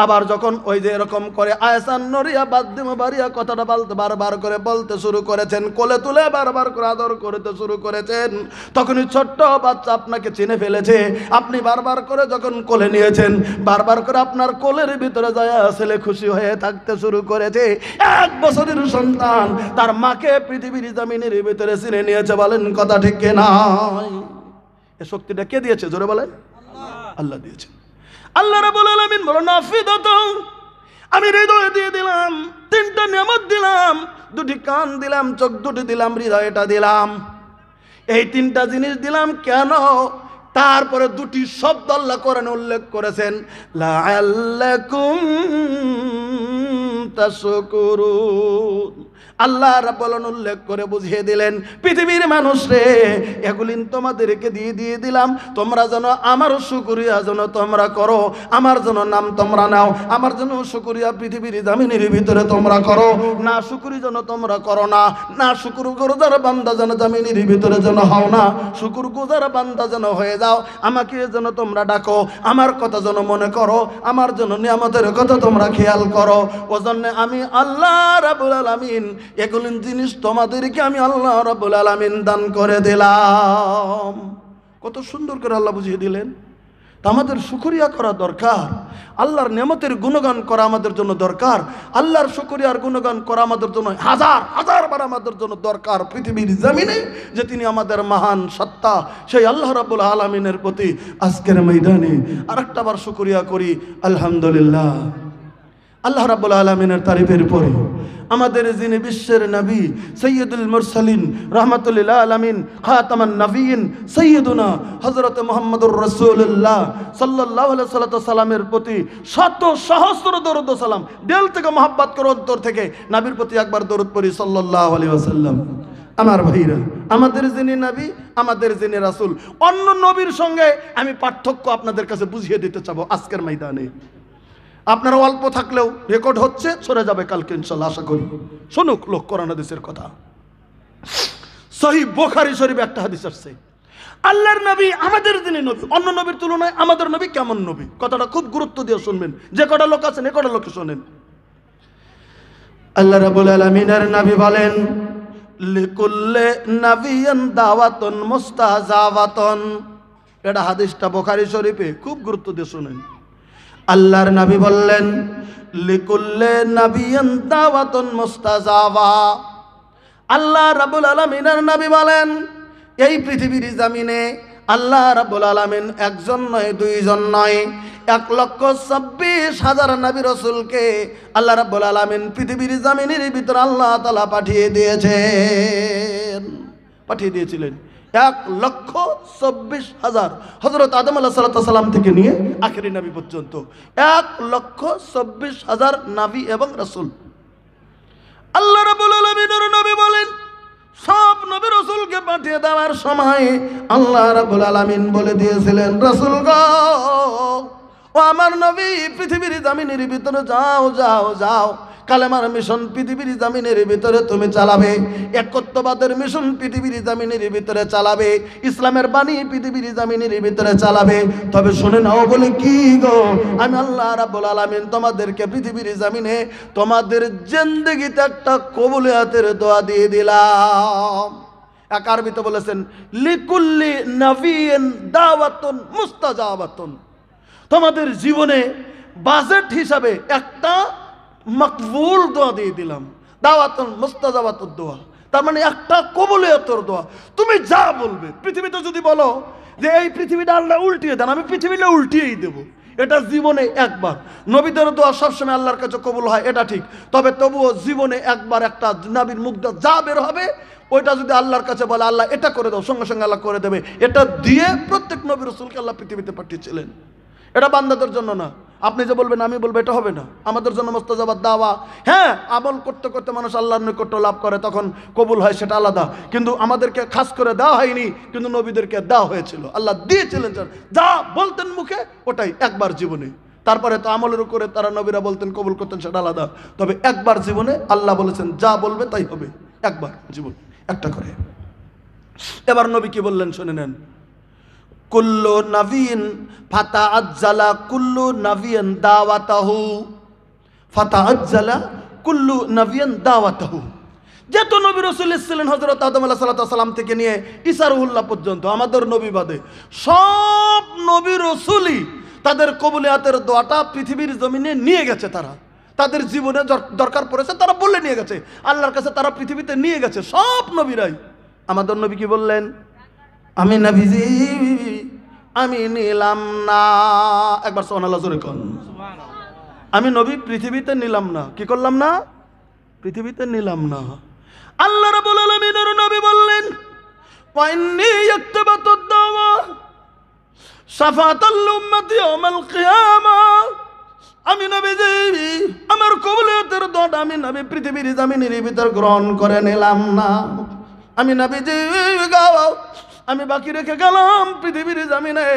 আবার যখন ওই যে এরকম করে আয়সান নরিয়া বাদ্দিম বাড়িয়া কথাটা বারবার করে বলতে শুরু করেছেন, কোলে তুলে বারবার করে আদর করতে শুরু করেছেন, তখনই ছোট্ট বাচ্চা আপনাকে চিনে ফেলেছে। আপনি বারবার করে যখন কোলে নিয়েছেন, বারবার করে আপনার কোলের ভিতরে যায় ছেলে খুশি হয়ে থাকতে শুরু করেছে। 1 বছরের সন্তান তার মাকে পৃথিবীর জমিনের ভিতরে চিনে নিয়েছে। বলেন কথা ঠিক কিনা? এই শক্তিটা কে দিয়েছে? জোরে বলেন। আল্লাহ দিয়েছে। আল্লাহ রাব্বুল আলামিন বলেন নাফিদাতু, আমি হৃদয় দিয়ে দিলাম, 3টা নিয়ামত দিলাম, 2টি কান দিলাম, চোখ 2টি দিলাম, হৃদয়টা দিলাম। এই 3টা জিনিস দিলাম কেন? তারপরে 2টি শব্দ আল্লাহ কোরআনে উল্লেখ করেছেন, লাআল্লাকুম তাশকুরুন। আল্লাহ রাব্বুল আলামিন উল্লেখ করে বুঝিয়ে দিলেন, পৃথিবীর মানুষ রে, এগুলি তোমাদেরকে দিয়ে দিলাম, তোমরা যেন আমার শুকরিয়া যেন তোমরা করো, আমার যেন নাম তোমরা নাও, আমার যেন শুকরিয়া পৃথিবীর জমিনের ভিতরে তোমরা করো। না শুকরি যেন তোমরা করো না, না শুকর গুজার বান্দা যেন জমিনের ভিতরে যেন হও না, শুকর গুজার বান্দা যেন হয়ে যাও। আমাকে যেন তোমরা ডাকো, আমার কথা যেন মনে করো, আমার যেন নিয়ামতের কথা তোমরা খেয়াল করো। ওজন্য আমি আল্লাহ রাব্বুল আলামিন এগুলো জিনিস তোমাদেরকে আমি আল্লাহ রাব্বুল আলামিন দান করে দিলাম। কত সুন্দর করে আল্লাহ বুঝিয়ে দিলেন। তা আমাদের শুকরিয়া করা দরকার, আল্লাহর নিয়ামতের গুণগান করা আমাদের জন্য দরকার, আল্লাহর শুকরিয়ার গুণগান করা আমাদের জন্য হাজার হাজার বার আমাদের জন্য দরকার। পৃথিবীর জমিনে যে তিনি আমাদের মহান সত্তা, সেই আল্লাহ রাব্বুল আলামিনের প্রতি আজকের ময়দানে আরেকটা বার শুকরিয়া করি আলহামদুলিল্লাহ। আল্লাহ রাব্বুল আলামিনের তারিফের পরে আমাদের যিনি বিশ্বের নবী, সৈয়দুল মুরসালিন, রাহমাতুল লিল আলামিন, খাতামান নবিয়িন, সৈয়দুনা হযরত মুহাম্মদুর রাসূলুল্লাহ সাল্লাল্লাহু আলাইহি সাল্লামের প্রতি শত সহস্র দরুদ ও সালাম, দিল থেকে মহব্বত করে, অন্তর থেকে নবীর প্রতি একবার দরুদ পড়ি সাল্লাল্লাহু আলাইহি ওয়াসাল্লাম। আমার ভাইরা, আমাদের যিনি নবী, আমাদের যিনি রাসূল, অন্য নবীর সঙ্গে আমি পার্থক্য আপনাদের কাছে বুঝিয়ে দিতে চাবো আজকের ময়দানে। আপনারা অল্প থাকলেও রেকর্ড হচ্ছে, সরে যাবে কালকে ইনশাল্লাহ, আশা করি। শুনুক লোক কোরআন হাদিসের কথা। সহিহ বুখারী শরীফে একটা হাদিস আসছে, আল্লাহর নবী আমাদের দিনে নবী, অন্য নবীর তুলনায় আমাদের নবী কেমন নবী, কথাটা খুব গুরুত্ব দিয়ে শুনবেন। যে কটা লোক আছেন এ কটা লোকে শোনেন। আল্লাহ রাব্বুল আলামিনের নবী বলেন, লিকুল্লি নাবিয়্যিন দাওয়াতুন মুস্তাজাবাতুন। এটা হাদিসটা বুখারী শরীফে, খুব গুরুত্ব দিয়ে শুনেন। আল্লাহর নবী বললেন, লিকুল্লি নাবিয়্যিন দাওয়াতুন মুস্তাজাবা। আল্লাহ রাব্বুল আলামিনের নবী বলেন, এই পৃথিবীর জমিনে আল্লাহ রাব্বুল আলামিন একজন নয়, দুইজন নয়, 1,26,000 নবী রাসূলকে আল্লাহ রাব্বুল আলামিন পৃথিবীর জমিনের ভিতর আল্লাহ তাআলা পাঠিয়ে দিয়েছিলেন 1,26,000। হযরত আদম আলাইহিস সালাম থেকে নিয়ে আখেরি নবী পর্যন্ত 1,26,000 নবী এবং রাসূল। আল্লাহ রাব্বুল আলামিনের নবী বলেন, সব নবী রাসূলকে পাঠিয়ে দেওয়ার সময় আল্লাহ রাব্বুল আলামিন বলে দিয়েছিলেন, রাসূল গো, ও আমার নবী, পৃথিবীর জমিনের ভিতরে যাও যাও যাও, কালেমার মিশন পৃথিবীর জমিনের ভিতরে তুমি চালাবে, একত্ববাদের মিশন পৃথিবীর জমিনের ভিতরে চালাবে, ইসলামের বাণী পৃথিবীর জমিনের ভিতরে চালাবে। তবে শুনে নাও বলে কি গো, আমি আল্লাহ রাব্বুল আলামিন তোমাদেরকে পৃথিবীর জমিনে তোমাদের জিন্দেগিতে একটা কবুলিয়াতের দোয়া দিয়ে দিলাম। এক আরবিতে বলেছেন, লিকুল্লি নাবিয়্যিন দাওয়াতুন মুস্তাজাবাতুন। তোমাদের জীবনে বাজেট হিসাবে একটা মকবুল দোয়া দিয়ে দিলাম, দাওয়াতুন মুস্তাজাবাতুদ দোয়া। তার মানে একটা কবুলিয়তের দোয়া। তুমি যা বলবে পৃথিবীতে, যদি বলো যে এই পৃথিবীটা আল্লাহ উল্টিয়ে দেন, আমি পৃথিবীটা উল্টিয়েই দেবো। এটা জীবনে একবার। নবীদের দোয়া সবসময় আল্লাহর কাছে কবুল হয়, এটা ঠিক। তবে তবুও জীবনে একবার একটা নবীর মুখ দিয়ে যা বের হবে ওইটা যদি আল্লাহর কাছে বলে, আল্লাহ এটা করে দাও, সঙ্গে সঙ্গে আল্লাহ করে দেবে। এটা দিয়ে প্রত্যেক নবী রাসূলকে আল্লাহ পৃথিবীতে পাঠিয়েছিলেন। এটা বান্দাদের জন্য না। আপনি যে বলবেন আমি বলবো, এটা হবে না। আমাদের জন্য মুস্তাজাবাত দাওয়া। হ্যাঁ, আমল করতে করতে মানুষ আল্লাহর নৈকট্য লাভ করে, তখন কবুল হয়, সেটা আলাদা। কিন্তু আমাদেরকে খাস করে দেওয়া হয়নি, কিন্তু নবীদেরকে দেওয়া হয়েছিল। আল্লাহ দিয়েছিলেন, যা বলতেন মুখে ওটাই একবার জীবনে। তারপরে তো আমলের উপরে তারা নবীরা বলতেন, কবুল করতেন, সেটা আলাদা। তবে একবার জীবনে আল্লাহ বলেছেন যা বলবে তাই হবে, একবার জীবন একটা করে। এবার নবী কি বললেন শুনে নেন। কুল্লু নবীন ফাতাআজ্জালা কুল্লু নবিয়্যিন দাওয়াতাহু। ফাতাআজ্জালা কুল্লু নবিয়্যিন দাওয়াতাহু। যত নবী রাসূল ছিলেন হযরত আদম আলাইহিস সালাম থেকে নিয়ে ঈসা রুহুল্লাহ পর্যন্ত, আমাদের নবী বাদে সব নবী রাসূলই তাদের কবুলিয়াতের দোয়াটা পৃথিবীর জমিনে নিয়ে গেছে। তারা তাদের জীবনে দরকার পড়েছে, তারা বলে নিয়ে গেছে আল্লাহর কাছে, তারা পৃথিবীতে নিয়ে গেছে সব নবীরাই। আমাদের নবী কি বললেন? আমি নবীজি আমি নিলাম না। একবার সুবহানাল্লাহ জোরে কোন। আমি নবী পৃথিবীতে নিলাম না। কি করলাম না? পৃথিবীতে নিলাম না। আল্লাহ রাব্বুল আলামিনের নবী বললেন, ওয়া ইন্নী ইয়াকতাবাতুদ দাওয়া শাফাআতাল উম্মতি ইয়াওমাল কিয়ামাহ। আমি নবীজি আমার কবুলিয়তের দোয়াটা আমি নবী পৃথিবীর জমিনের ভিতর গ্রহণ করে নিলাম না। আমি নবীজি গাও, আমি বাকি রেখে গেলাম পৃথিবীর জমিনে,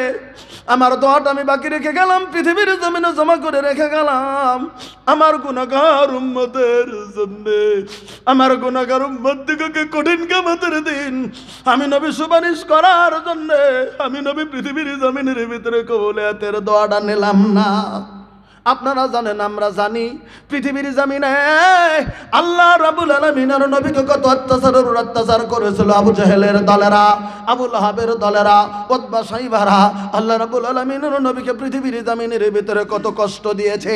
আমার দোয়াটা আমি বাকি রেখে গেলাম পৃথিবীর জমিনে, জমা করে রেখে গেলাম আমার গুনাহগার উম্মতের জন্য। আমার গুনাহগার উম্মতদিগকে কঠিন কিয়ামতের দিন আমি নবী সুপারিশ করার জন্য আমি নবী পৃথিবীর জমিনের ভিতরে কবুলিয়াতের দোয়াটা নিলাম না। আপনারা জানেন, আমরা জানি, পৃথিবীর জমিনে আল্লাহ রাব্বুল আলামিনের নবীকে কত অত্যাচার করেছিল আবু জাহেলের দলেরা, আবু লাহাবের দলেরা, উতবা সাইবারা। আল্লাহ রাব্বুল আলামিনের নবীকে পৃথিবীর জমিনের ভিতরে কত কষ্ট দিয়েছে।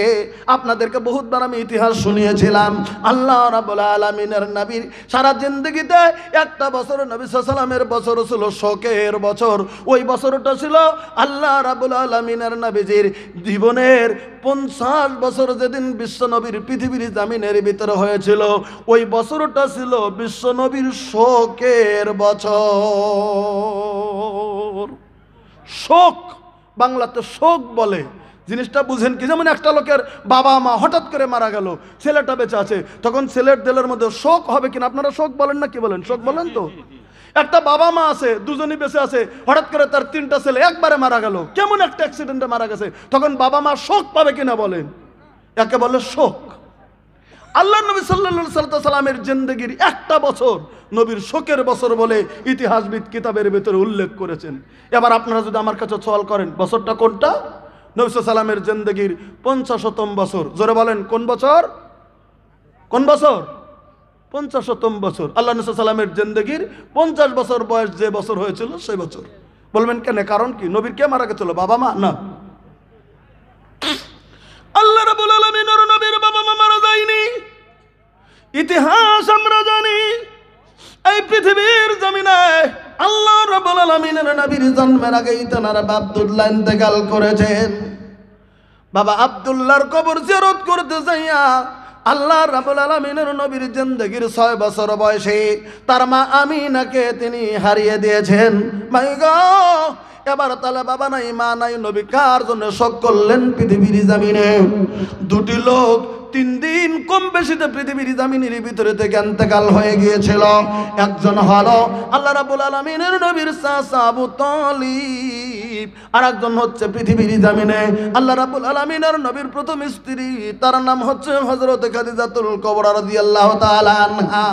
আপনাদেরকে বহুতবার আমি ইতিহাস শুনিয়েছিলাম। আল্লাহ রাব্বুল আলামিনের নবীর সারা জিন্দেগিতে একটা বছর নবী সাল্লাল্লাহু আলাইহি ওয়াসাল্লামের বছর ছিল শোকের বছর। ওই বছরটা ছিল আল্লাহ রাব্বুল আলামিনের নবীজির জীবনের 50 বছর যেদিন বিশ্বনবীর পৃথিবীর জামিনের ভিতরে হয়েছিল, ওই বছরটা ছিল বিশ্বনবীর শোকের বছর। শোক, বাংলাতে শোক বলে, জিনিসটা বুঝেন কি? যেমন একটা লোকের বাবা মা হঠাৎ করে মারা গেল, ছেলেটা বেঁচে আছে, তখন ছেলের দিলের মধ্যে শোক হবে কিনা? আপনারা শোক বলেন না কি বলেন? শোক বলেন তো। একটা বাবা মা আছে, দুজনই বেঁচে আছে, হঠাৎ করে তার 3টা ছেলে একবারে মারা গেল, কেমন একটা অ্যাক্সিডেন্টে মারা গেছে, তখন বাবা মা শোক পাবে কিনা বলেন? একে বলে শোক। আল্লাহ নবী সাল্লাল্লাহু সাল্লামের জিন্দেগির একটা বছর নবীর শোকের বছর বলে ইতিহাসবিদ কিতাবের ভিতরে উল্লেখ করেছেন। এবার আপনারা যদি আমার কাছে সওয়াল করেন বছরটা কোনটা, নবী সাল্লামের জিন্দেগির 50তম বছর। জোরে বলেন কোন বছর? কোন বছর? 50তম বছর। আল্লাহ নবী সাল্লামের জিন্দেগির 50 বছর বয়স যে বছর হয়েছিল সেই বছর। বলবেন কেন? কারণ কি? নবীর কে মারা গেছিল? বাবা মা না, আল্লাহ রাব্বুল আলামিনের নবীর বাবা মা মারা যায়নি। ইতিহাস আমরা জানি, এই পৃথিবীর জমিনে আল্লাহ রাব্বুল আলামিনের নবীর জন্মের আগেই তার বাবা আব্দুল্লাহ ইন্তেকাল করেছেন। বাবা আব্দুল্লাহর কবর জিয়ারত করতে যাইয়া আল্লাহ রাব্বুল আলামিনের নবীর জিন্দেগির 6 বছর বয়সে তার মা আমিনাকে তিনি হারিয়ে দিয়েছেন। মাই গড, এবার তাহলে বাবা নাই মা নাই, নবী কার জন্য শোক করলেন পৃথিবীর জমিনে? দুটি লোক 3 দিন কম বেশিতে পৃথিবীর জমিনের ভিতরে থেকে ইন্তেকাল হয়ে গিয়েছিল। একজন হলো আল্লাহ রাব্বুল আলামিনের নবীর চাচা আবু তালিব, আর একজন হচ্ছে পৃথিবীর জমিনে আল্লাহ রাব্বুল আলামিনের নবীর প্রথম স্ত্রী, তার নাম হচ্ছে হযরত খাদিজাতুল কুবরা রাদিয়াল্লাহু তাআলা আনহা।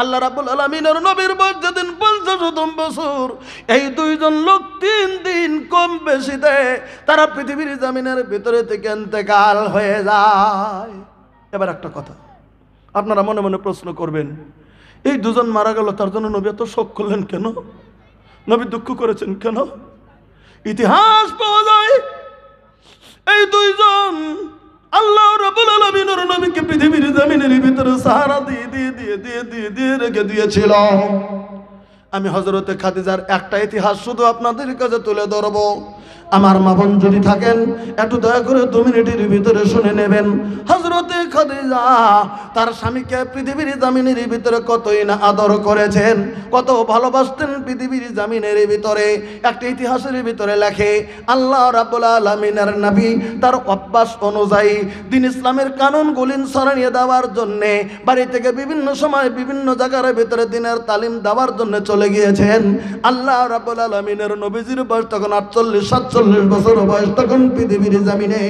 আল্লাহ রাব্বুল আলামিনের নবীর বয়স যেদিন 50তম বছর, এই দুইজন লোক 3 দিন কম বেশিতে তারা পৃথিবীর জমিনের ভিতরে থেকে ইন্তেকাল হয়ে যায়। এবার একটা কথা আপনারা মনে মনে প্রশ্ন করবেন, এই দুজন মারা গেল, তার জন্য নবী এত শোক করলেন কেন? নবী দুঃখ করেছেন কেন? ইতিহাস পাওয়া যায় এই দুইজন আল্লাহ রাব্বুল আলামিনের নবীকে পৃথিবীর জমিনের ভিতরে সাহারা দিয়ে রেখে দিয়েছিল। আমি হযরতে খাদিজার একটা ইতিহাস শুধু আপনাদের কাছে তুলে ধরবো। আমার মা বোন যদি থাকেন একটু দয়া করে 2 মিনিটের ভিতরে শুনে নেবেন। হযরতে খাদিজা তার স্বামীকে পৃথিবীর জমিনের ভিতরে কতই না আদর করেছেন, কত ভালোবাসতেন পৃথিবীর জমিনের ভিতরে। একটা ইতিহাসের ভিতরে লেখে আল্লাহ রাব্বুল আলামিনের নবী তার অভ্যাস অনুযায়ী দ্বীন ইসলামের কানুন গুলিন ছড়িয়ে দেওয়ার জন্য বাড়ি থেকে বিভিন্ন সময় বিভিন্ন জায়গার ভিতরে দ্বীনের তালিম দেওয়ার জন্য চলে গিয়েছেন। আল্লাহ রাব্বুল আলামিনের নবীজির বয়স তখন 48-47 বছর বয়স তখন পৃথিবীর জমিনে।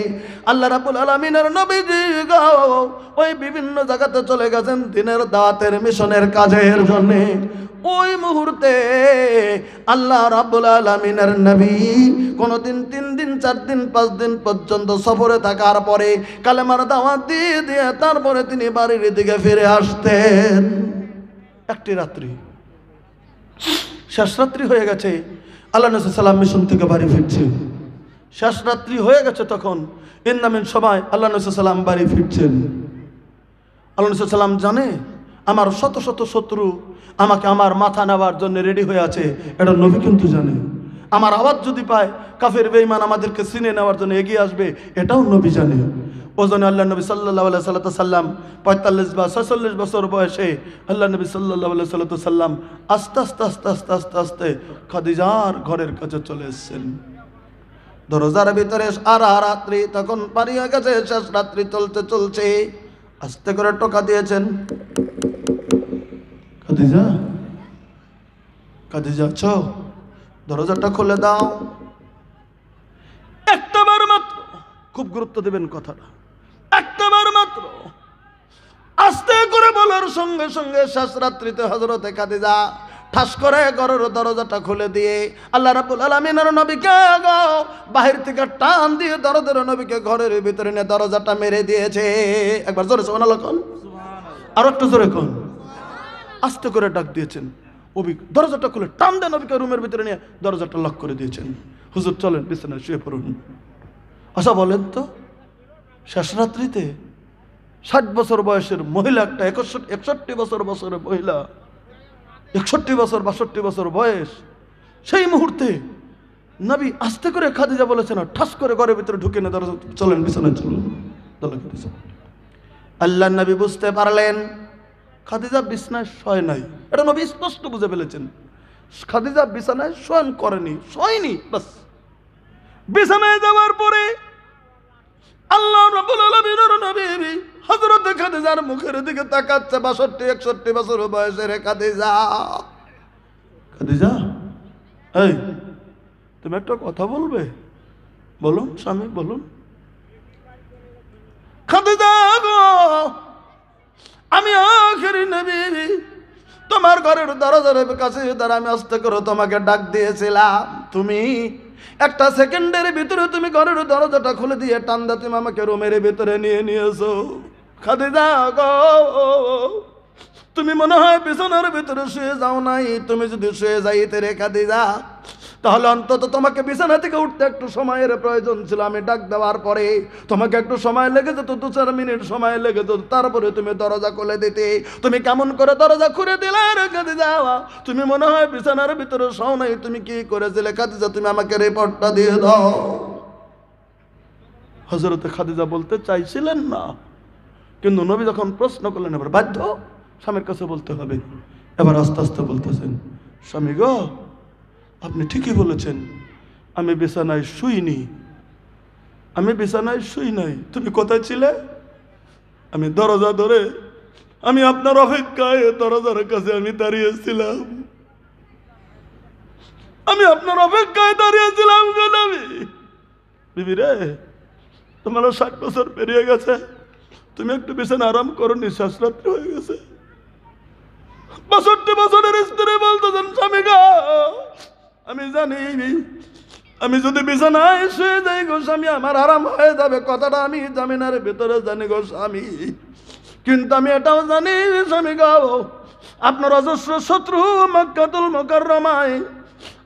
আল্লাহ রাব্বুল আলামিনের নবীজি ওই বিভিন্ন জায়গাতে চলে গেছেন দ্বীনের দাওয়াতের মিশনের কাজের জন্য। ওই মুহূর্তে আল্লাহ রাব্বুল আলামিনের নবী কোনদিন 3 দিন 4 দিন 5 দিন পর্যন্ত সফরে থাকার পরে কালেমার দাওয়াত দিয়ে তারপরে তিনি বাড়ির দিকে ফিরে আসতেন। একটি রাত্রি, শেষ রাত্রি হয়ে গেছে, আল্লাহ নবী সাল্লাম মিশন থেকে বাড়ি ফিরছে। শেষ রাত্রি হয়ে গেছে, তখন ইন্নামিন সময় আল্লাহ নবী সাল্লাম বাড়ি ফিরছেন। আল্লাহ নবী সাল্লাম জানে আমার শত শত শত্রু আমাকে আমার মাথা নেওয়ার জন্য রেডি হয়ে আছে, এটা নবী কিন্তু জানে। আমার আওয়াজ যদি পায় কাফের বেঈমান আমাদেরকে চিনে নেওয়ার জন্য এগিয়ে আসবে, এটাও নবী জানে। ওজনে আল্লাহ নবী সাল্লাল্লাহু আলাইহি সাল্লাম 45 বা 46 বছর বয়সে আল্লাহ নবী সাল্লাল্লাহু আলাইহি সাল্লাম আস্তে আস্তে আস্তে আস্তে আস্তে আস্তে খাদিজার ঘরের কাছে চলে এসেছেন। দরজার ভিতরে সারা রাত্রি তখন পার হয়ে গেছে, শেষ রাত্রি চলতে চলছে আস্তে করে টোকা দিয়েছেন। খাদিজা, খাদিজা আছো? দরজাটা খুলে দাও। একটাবার মাত্র, খুব গুরুত্ব দেবেন কথাটা, একটাবার মাত্র আস্তে করে বলার সঙ্গে সঙ্গে শেষ রাত্রিতে হযরতে খাদিজা ঠাস করে ঘরের দরজাটা খুলে দিয়ে আল্লাহ রাব্বুল আলামিনের নবীকে বাহির থেকে টান দিয়ে দরজার নবীকে ঘরের ভিতরে নিয়ে দরজাটা মেরে দিয়েছে। একবার জোরে সুবহানাল্লাহ কোন, আর একটু জোরে কোন। আস্তে করে ডাক দিয়েছেন, দরজাটা খুলে টান দিয়ে নবীকে রুমের ভিতরে নিয়ে দরজাটা লক করে দিয়েছেন। হুজুর চলেন বিছানায় শুয়ে পড়ুন। আচ্ছা বলেন তো, শেষ রাত্রিতে 60 বছর বয়সের মহিলা, একটা 61 বছরের মহিলা, 61 বছর 62 বছর বয়স, সেই মুহূর্তে নবী আস্তে করে খাদিজা বলেছেন ঠাস করে ঘরের ভিতরে ঢুকে না দরজা, চলেন বিছানায় চলুন। আল্লাহ নবী বুঝতে পারলেন খাদিজা বিছানায় শয় নাই। এটা নবী স্পষ্ট বুঝে ফেলেছেন, খাদিজা বিছানায় শয়ন করেনি, শয়নি। বাস বিছানায় যাওয়ার পরে আল্লাহ রাব্বুল আলামিনের নবী হযরত খাদিজার মুখের দিকে তাকাচ্ছে। 62-61 বছর বয়সের খাদিজা। খাদিজা, এই তুমি একটা কথা বলবে? বলুন স্বামী বলুন। খাদিজা গো, আমি আখেরি নবী, তোমার ঘরের দরজার কাছে দাঁড়া আমি আস্তে করে তোমাকে ডাক দিয়েছিলাম, তুমি একটা সেকেন্ডের ভিতরে তুমি ঘরের দরজাটা খুলে দিয়ে টান্দা তুমি আমাকে রুমের ভিতরে নিয়ে নিয়েছো। খাদিজা গো, তুমি মনে হয় বিছানার ভিতরে শুয়ে যাও নাই। তুমি যদি শুয়ে যাইতে রে খাদিজা, তাহলে অন্তত তোমাকে বিছানা থেকে উঠতে একটু সময়ের প্রয়োজন ছিল। আমি ডাক দেওয়ার পরে তোমাকে একটু সময় লেগে যেত, 2-4 মিনিট সময় লেগে যেত, তারপরে তুমি দরজা খুলে দিতে। তুমি কেমন করে দরজা খুলে দিলে রে খাদিজা? তুমি মনে হয় বিছানার ভিতরে শোও নাই। তুমি কি করেছিলে খাদিজা? তুমি আমাকে রিপোর্টটা দিয়ে দাও। হযরতে খাদিজা বলতে চাইছিলেন না, কিন্তু নবী যখন প্রশ্ন করলেন এবার বাধ্য স্বামীর কাছে বলতে হবে। এবার আস্তে আস্তে বলতেছেন, স্বামী গো, আপনি ঠিকই বলেছেন, আমি বিছানায় শুইনি, আমি বিছানায় শুই নাই। তুমি কোথায় ছিলে? আমি দরজা ধরে, আমি আপনার অপেক্ষায় দরজার কাছে আমি দাঁড়িয়েছিলাম, আমি আপনার অপেক্ষায় দাঁড়িয়েছিলাম গো নবী। বিবি রে, তোমার 60 বছর পেরিয়ে গেছে, তুমি একটু বিছানা আরাম করো, নিঃশ্বাস রাত্রি হয়ে গেছে। 62 বছরের স্ত্রী বলতেছেন, স্বামী গো, আমি জানি আমি যদি বিছানায় শুয়ে যাই গো স্বামী, আমার আরাম হয়ে যাবে, কথাটা আমি জামিনের ভিতরে জানি গো স্বামী। কিন্তু আমি এটাও জানি স্বামী গো, আপনার অজস্র শত্রু মক্কাতুল মুকাররমায়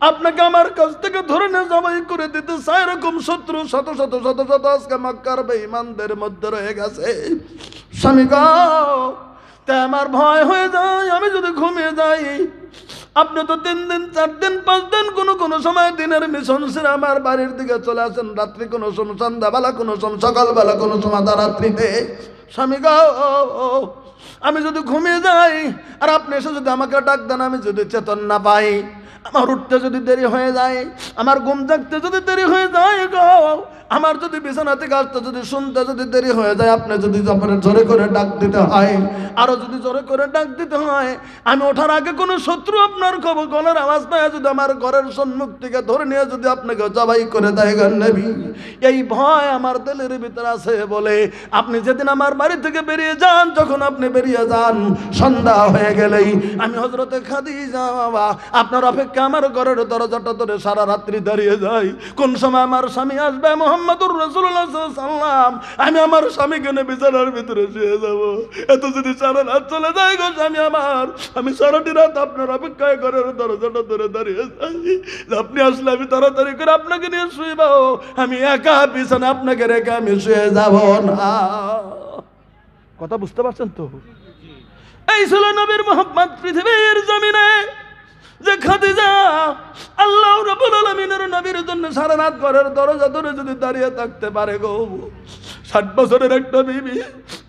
আপনাকে আমার কাছ থেকে ধরে নিয়ে জবাই করে দিতে চায়। এরকম শত্রু শত শত শত শত আজকে মক্কার বেঈমানদের মধ্যে রয়ে গেছে স্বামী গো। তাই আমার ভয় হয়ে যায়, আমি যদি ঘুমিয়ে যাই, আপনি তো 3 দিন 4 দিন 5 দিন কোনো সময় দিনের মিশন সেরে আমার বাড়ির দিকে চলে আসেন, রাত্রি কোনো সময় সন্ধ্যাবেলা, কোনো সময় সকালবেলা, কোনো সময় রাত্রিতে। স্বামী গো, আমি যদি ঘুমিয়ে যাই আর আপনি এসে যদি আমাকে ডাক দেন, আমি যদি চেতন না পাই, আমার উঠতে যদি দেরি হয়ে যায়, আমার ঘুম জাগতে যদি দেরি হয়ে যায় গো, আমার যদি বিছানা থেকে আসতে যদি শুনতে যদি দেরি হয়ে যায়, আপনি যদি জোরে করে ডাক দিতে হয়, আরো যদি জোরে করে ডাক দিতে হয়, আমি ওঠার আগে কোনো শত্রু আপনার খবর গলার আওয়াজ পায় যদি আমার ঘরের সম্মুখ থেকে ধরে নিয়ে যদি আপনাকে জবাই করে দেয় গো নবী, এই ভয় আমার দিলের ভিতরে আছে বলে আপনি যেদিন আমার বাড়ি থেকে বেরিয়ে যান, যখন আপনি বেরিয়ে যান সন্ধ্যা হয়ে গেলেই আমি হযরতে খাদিজা বাবা আপনার অপেক্ষা আমার ঘরের দরজাটা ধরে সারা রাত্রি দাঁড়িয়ে যাই, কোন সময় আমার স্বামী আসবে মুহাম্মদুর রাসূলুল্লাহ সাল্লাল্লাহু আলাইহি ওয়াসাল্লাম, আমি আমার স্বামীকে নিয়ে বিছানার ভিতরে শুয়ে যাব। এত যদি সারা রাত চলে যায় গো স্বামী আমার, আমি সারাটি রাত আপনার অপেক্ষায় ঘরের দরজাটা ধরে দাঁড়িয়ে যাই, আপনি আসলে আমি তাড়াতাড়ি করে আপনাকে নিয়ে শুইব, আমি একা বিছানা আপনাকে রেখে আমি শুয়ে যাব না। কথা বুঝতে পারছেন তো? এই ছিল নবীর মোহাম্মদ পৃথিবীর জমিনে যে খাদিজা আল্লাহ রাব্বুল আলামিনের নবীর জন্য সারা রাত ঘরের দরজা ধরে যদি দাঁড়িয়ে থাকতে পারে গো, 60 বছরের একটা বিবি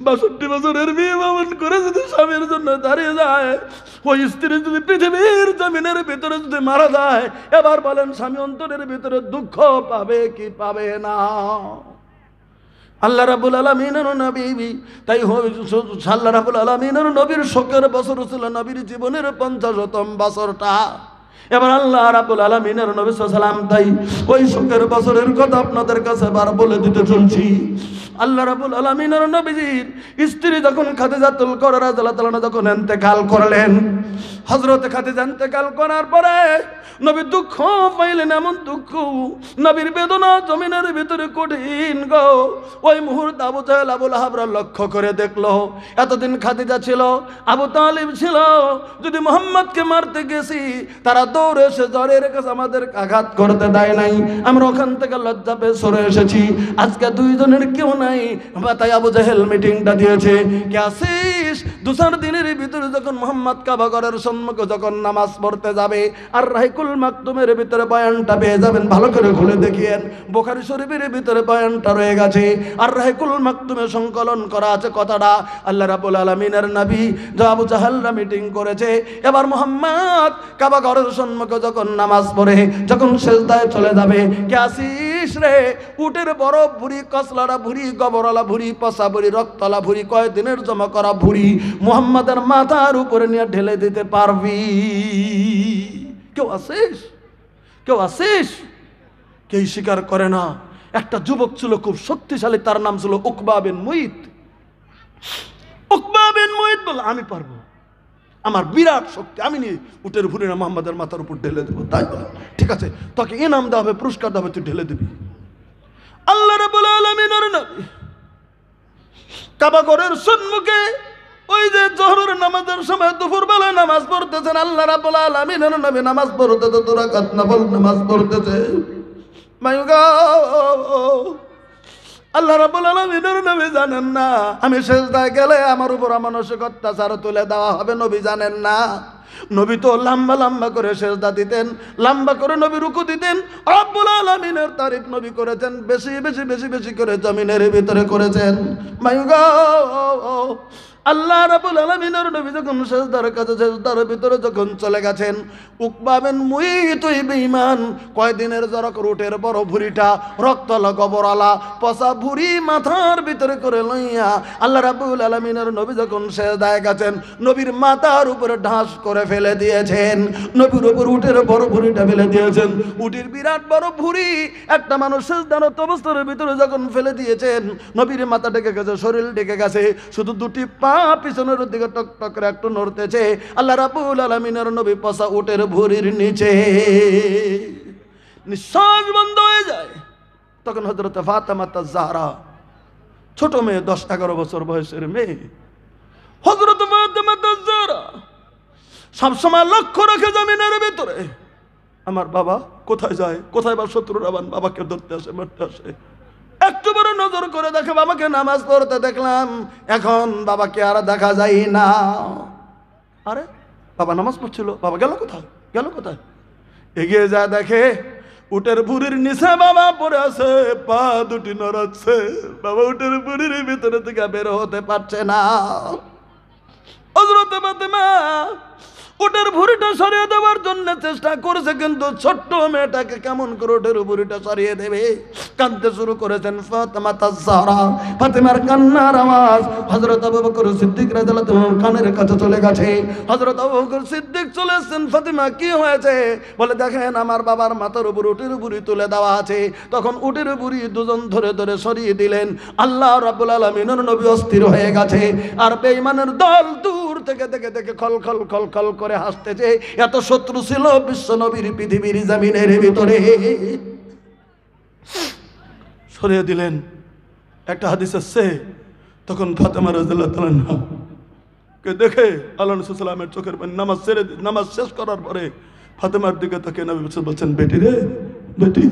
62 বছরের বিয়ে বামন করে যদি স্বামীর জন্য দাঁড়িয়ে যায়, ওই স্ত্রী যদি পৃথিবীর জমিনের ভিতরে যদি মারা যায়, এবার বলেন স্বামী অন্তরের ভিতরে দুঃখ পাবে কি পাবে না? আল্লাহ রাব্বুল আলামিনের নবী, তাই আল্লাহ রাব্বুল আলামিনের নবীর শোকের বছর ছিল নবীর জীবনের 50তম বছরটা। এবার আল্লাহ রাব্বুল আলামিনের নবী সাল্লাল্লাহু আলাইহি ওয়াসাল্লাম তাই ওই শোকের বছরের কথা আপনাদের কাছে বার বলে দিতে চলছি। আল্লাহ রাব্বুল আলামিনের নবীজির স্ত্রী যখন খাদিজাতুল কুবরা রাদিয়াল্লাহু তাআলা যখন ইন্তেকাল করলেন, হযরত খাদিজা ইন্তেকাল করার পরে নবী দুঃখ পাইলেন, এমন দুঃখ, নবীর বেদনা জমিনের ভিতরে কঠিন গো। ওই মুহূর্তে আবু জাহেল আবু লাহাবরা লক্ষ্য করে দেখলো, এতদিন খাদিজা ছিল, আবু তালিব ছিল, যদি মুহাম্মদকে মারতে গেছি তারা দৌড়ে এসে জ্বরের কাছে আমাদের আঘাত করতে দেয় নাই, আমরা ওখান থেকে লজ্জা পেয়ে সরে এসেছি, আজকে দুইজনের কেউ নাই। তাই আবু জাহেল মিটিংটা দিয়েছে, কে আসিস 2-4 দিনের ভিতরে যখন মুহাম্মদ কাবা ঘরের সম্মুখে যখন নামাজ পড়তে যাবে, আর রাহিকুল মাকতুমের ভিতরে বয়ানটা পেয়ে যাবেন, ভালো করে খুলে দেখিয়েন, বুখারী শরীফের ভিতরে বয়ানটা রয়ে গেছে, আর রাহিকুল মাকতুমে সংকলন করা আছে কথাটা। আল্লাহ রাব্বুল আলামিনের নবী আবু জাহেলরা মিটিং করেছে, এবার মুহাম্মদ কাবা ঘরের সম্মুখে যখন নামাজ পড়ে যখন সিজদায় চলে যাবে, কে আসিস রে, উটের বড় ভুঁড়ি, কসলারা ভুঁড়ি, গবরলা ভুঁড়ি, পচা ভুঁড়ি, রক্তলা ভুঁড়ি, কয়দিনের জমা করা ভুঁড়ি মুহাম্মাদের মাথার উপরে নিয়ে ঢেলে দিতে পারবি? কেউ আসিস? কেউ আসিস? কেউ স্বীকার করে না। একটা যুবক ছিল খুব শক্তিশালী, তার নাম ছিল উকবা বিন মুইত। উকবা বিন মুইত বলে, আমি পারবো, আমার বিরাট শক্তি, আমি নিয়ে উটের ভুঁড়ি না মোহাম্মদের মাথার উপর ঢেলে দেবো। তাই বলে, ঠিক আছে, তোকে ইনাম দেওয়া হবে, পুরস্কার দেওয়া হবে, তুই ঢেলে দিবি। আল্লাহ রাব্বুল আলামিনের নবী কাবা ঘরের সম্মুখে ওই যে জোহরের নামাজের সময় দুপুর বেলা নামাজ পড়তেছেন, আল্লাহ রাব্বুল আলামিনের নবী নামাজ পড়তেছে, 2 রাকাত নফল নামাজ পড়তেছে। মাইগা আল্লাহ রাব্বুল আলামিনের নবী জানেন না আমি সিজদায় গেলে আমার উপর অমানসিক অত্যাচার তুলে দেওয়া হবে, নবী জানেন না। নবী তো লম্বা লম্বা করে সিজদা দিতেন, লম্বা করে নবী রুকু দিতেন। রব্বুল আলামিনের তারিফ নবী করেছেন, বেশি বেশি বেশি বেশি করে জমিনের ভিতরে করেছেন। মাইগা আল্লাহ রাব্বুল আলামিনের নবী যখন সিজদার কাছে সিজদার ভিতরে যখন চলে গেছেন, উকবা বিন মুইত ওই বেঈমান কয়দিনের জরক রুটের বড় ভুঁড়িটা রক্তলা গবরালা পচা ভুঁড়ি মাথার ভিতরে করে লইয়া আল্লাহ রাব্বুল আলামিনের নবী যখন সিজদায় গেছেন, নবীর মাথার উপরে ঢাস করে ফেলে দিয়েছেন, নবীর উপর উটের বড় ভুঁড়িটা ফেলে দিয়েছেন। উটের বিরাট বড় ভুঁড়ি একটা মানুষ সিজদারত অবস্থার ভিতরে যখন ফেলে দিয়েছেন, নবীর মাথা ঢেকে গেছে, শরীর ঢেকে গেছে, শুধু দুটি পা পিছনের দিকে টক টক করে একটু নড়তেছে। আল্লাহ রাব্বুল আলামিনের নবী পচা উটের ভুঁড়ির নিচে নিঃশ্বাস বন্ধ হয়ে যায়। তখন হযরত ফাতেমা তাজ-জাহরা, ছোট মেয়ে, 10-11 বছর বয়সের মেয়ে, হযরত ফাতেমা তাজ-জাহরা সবসময় লক্ষ্য রাখে জমিনের ভিতরে আমার বাবা কোথায় যায়, কোথায় বা শত্রুরা বাবাকে ধরতে আসে, মারতে আসে। একটু বড় নজর করে দেখে বাবাকে নামাজ পড়তে দেখলাম, এখন বাবাকে আর দেখা যায় না। আরে বাবা নামাজ পড়ছিল, বাবা গেল কোথায়, গেল কোথায়? এগিয়ে যায়, দেখে উটের ভুঁড়ির নিচে বাবা পড়ে আছে, পা দুটি নড়াচ্ছে, বাবা উটের ভুঁড়ির ভিতরে থেকে বের হতে পারছে না। হযরত ফাতেমা উটের ভুঁড়িটা সরিয়ে দেওয়ার জন্য চেষ্টা করেছে, কিন্তু ছোট্ট মেয়েটাকে কেমন করে উটের ভুঁড়িটা সরিয়ে দেবে, কাঁদতে শুরু করেছেন ফাতেমা তাজ-জাহরা। ফাতেমার কান্নার আওয়াজ হযরত আবু বকর সিদ্দিক রাদিয়াল্লাহু তাআলা কানের কাছে চলে গেছে। হযরত আবু বকর সিদ্দিক চলে এসেছেন, ফাতেমা কি হয়েছে? বলে, দেখেন আমার বাবার মাথার উপর উটের ভুঁড়ি তুলে দেওয়া আছে। তখন উটের ভুঁড়ি দুজন ধরে ধরে সরিয়ে দিলেন। আল্লাহ রাব্বুল আলামিনের নবী অস্থির হয়ে গেছে, আর বেঈমানের দল দূর থেকে দেখে দেখে খল খল খল খল করে হাসতেছে। এত শত্রু ছিল বিশ্ব নবীর পৃথিবীর জমিনের ভিতরে। সরিয়ে দিলেন। একটা হাদিস আছে, তখন ফাতেমা রাদিয়াল্লাহু তাআলা কে দেখে আল্লাহ রাসূল সাল্লাল্লাহু আলাইহি ওয়াসাল্লামের চোখের পানি নামাজ শেষ করার পরে ফাতেমার দিকে তাকে নবী বলছেন, বেটি রে, বেটি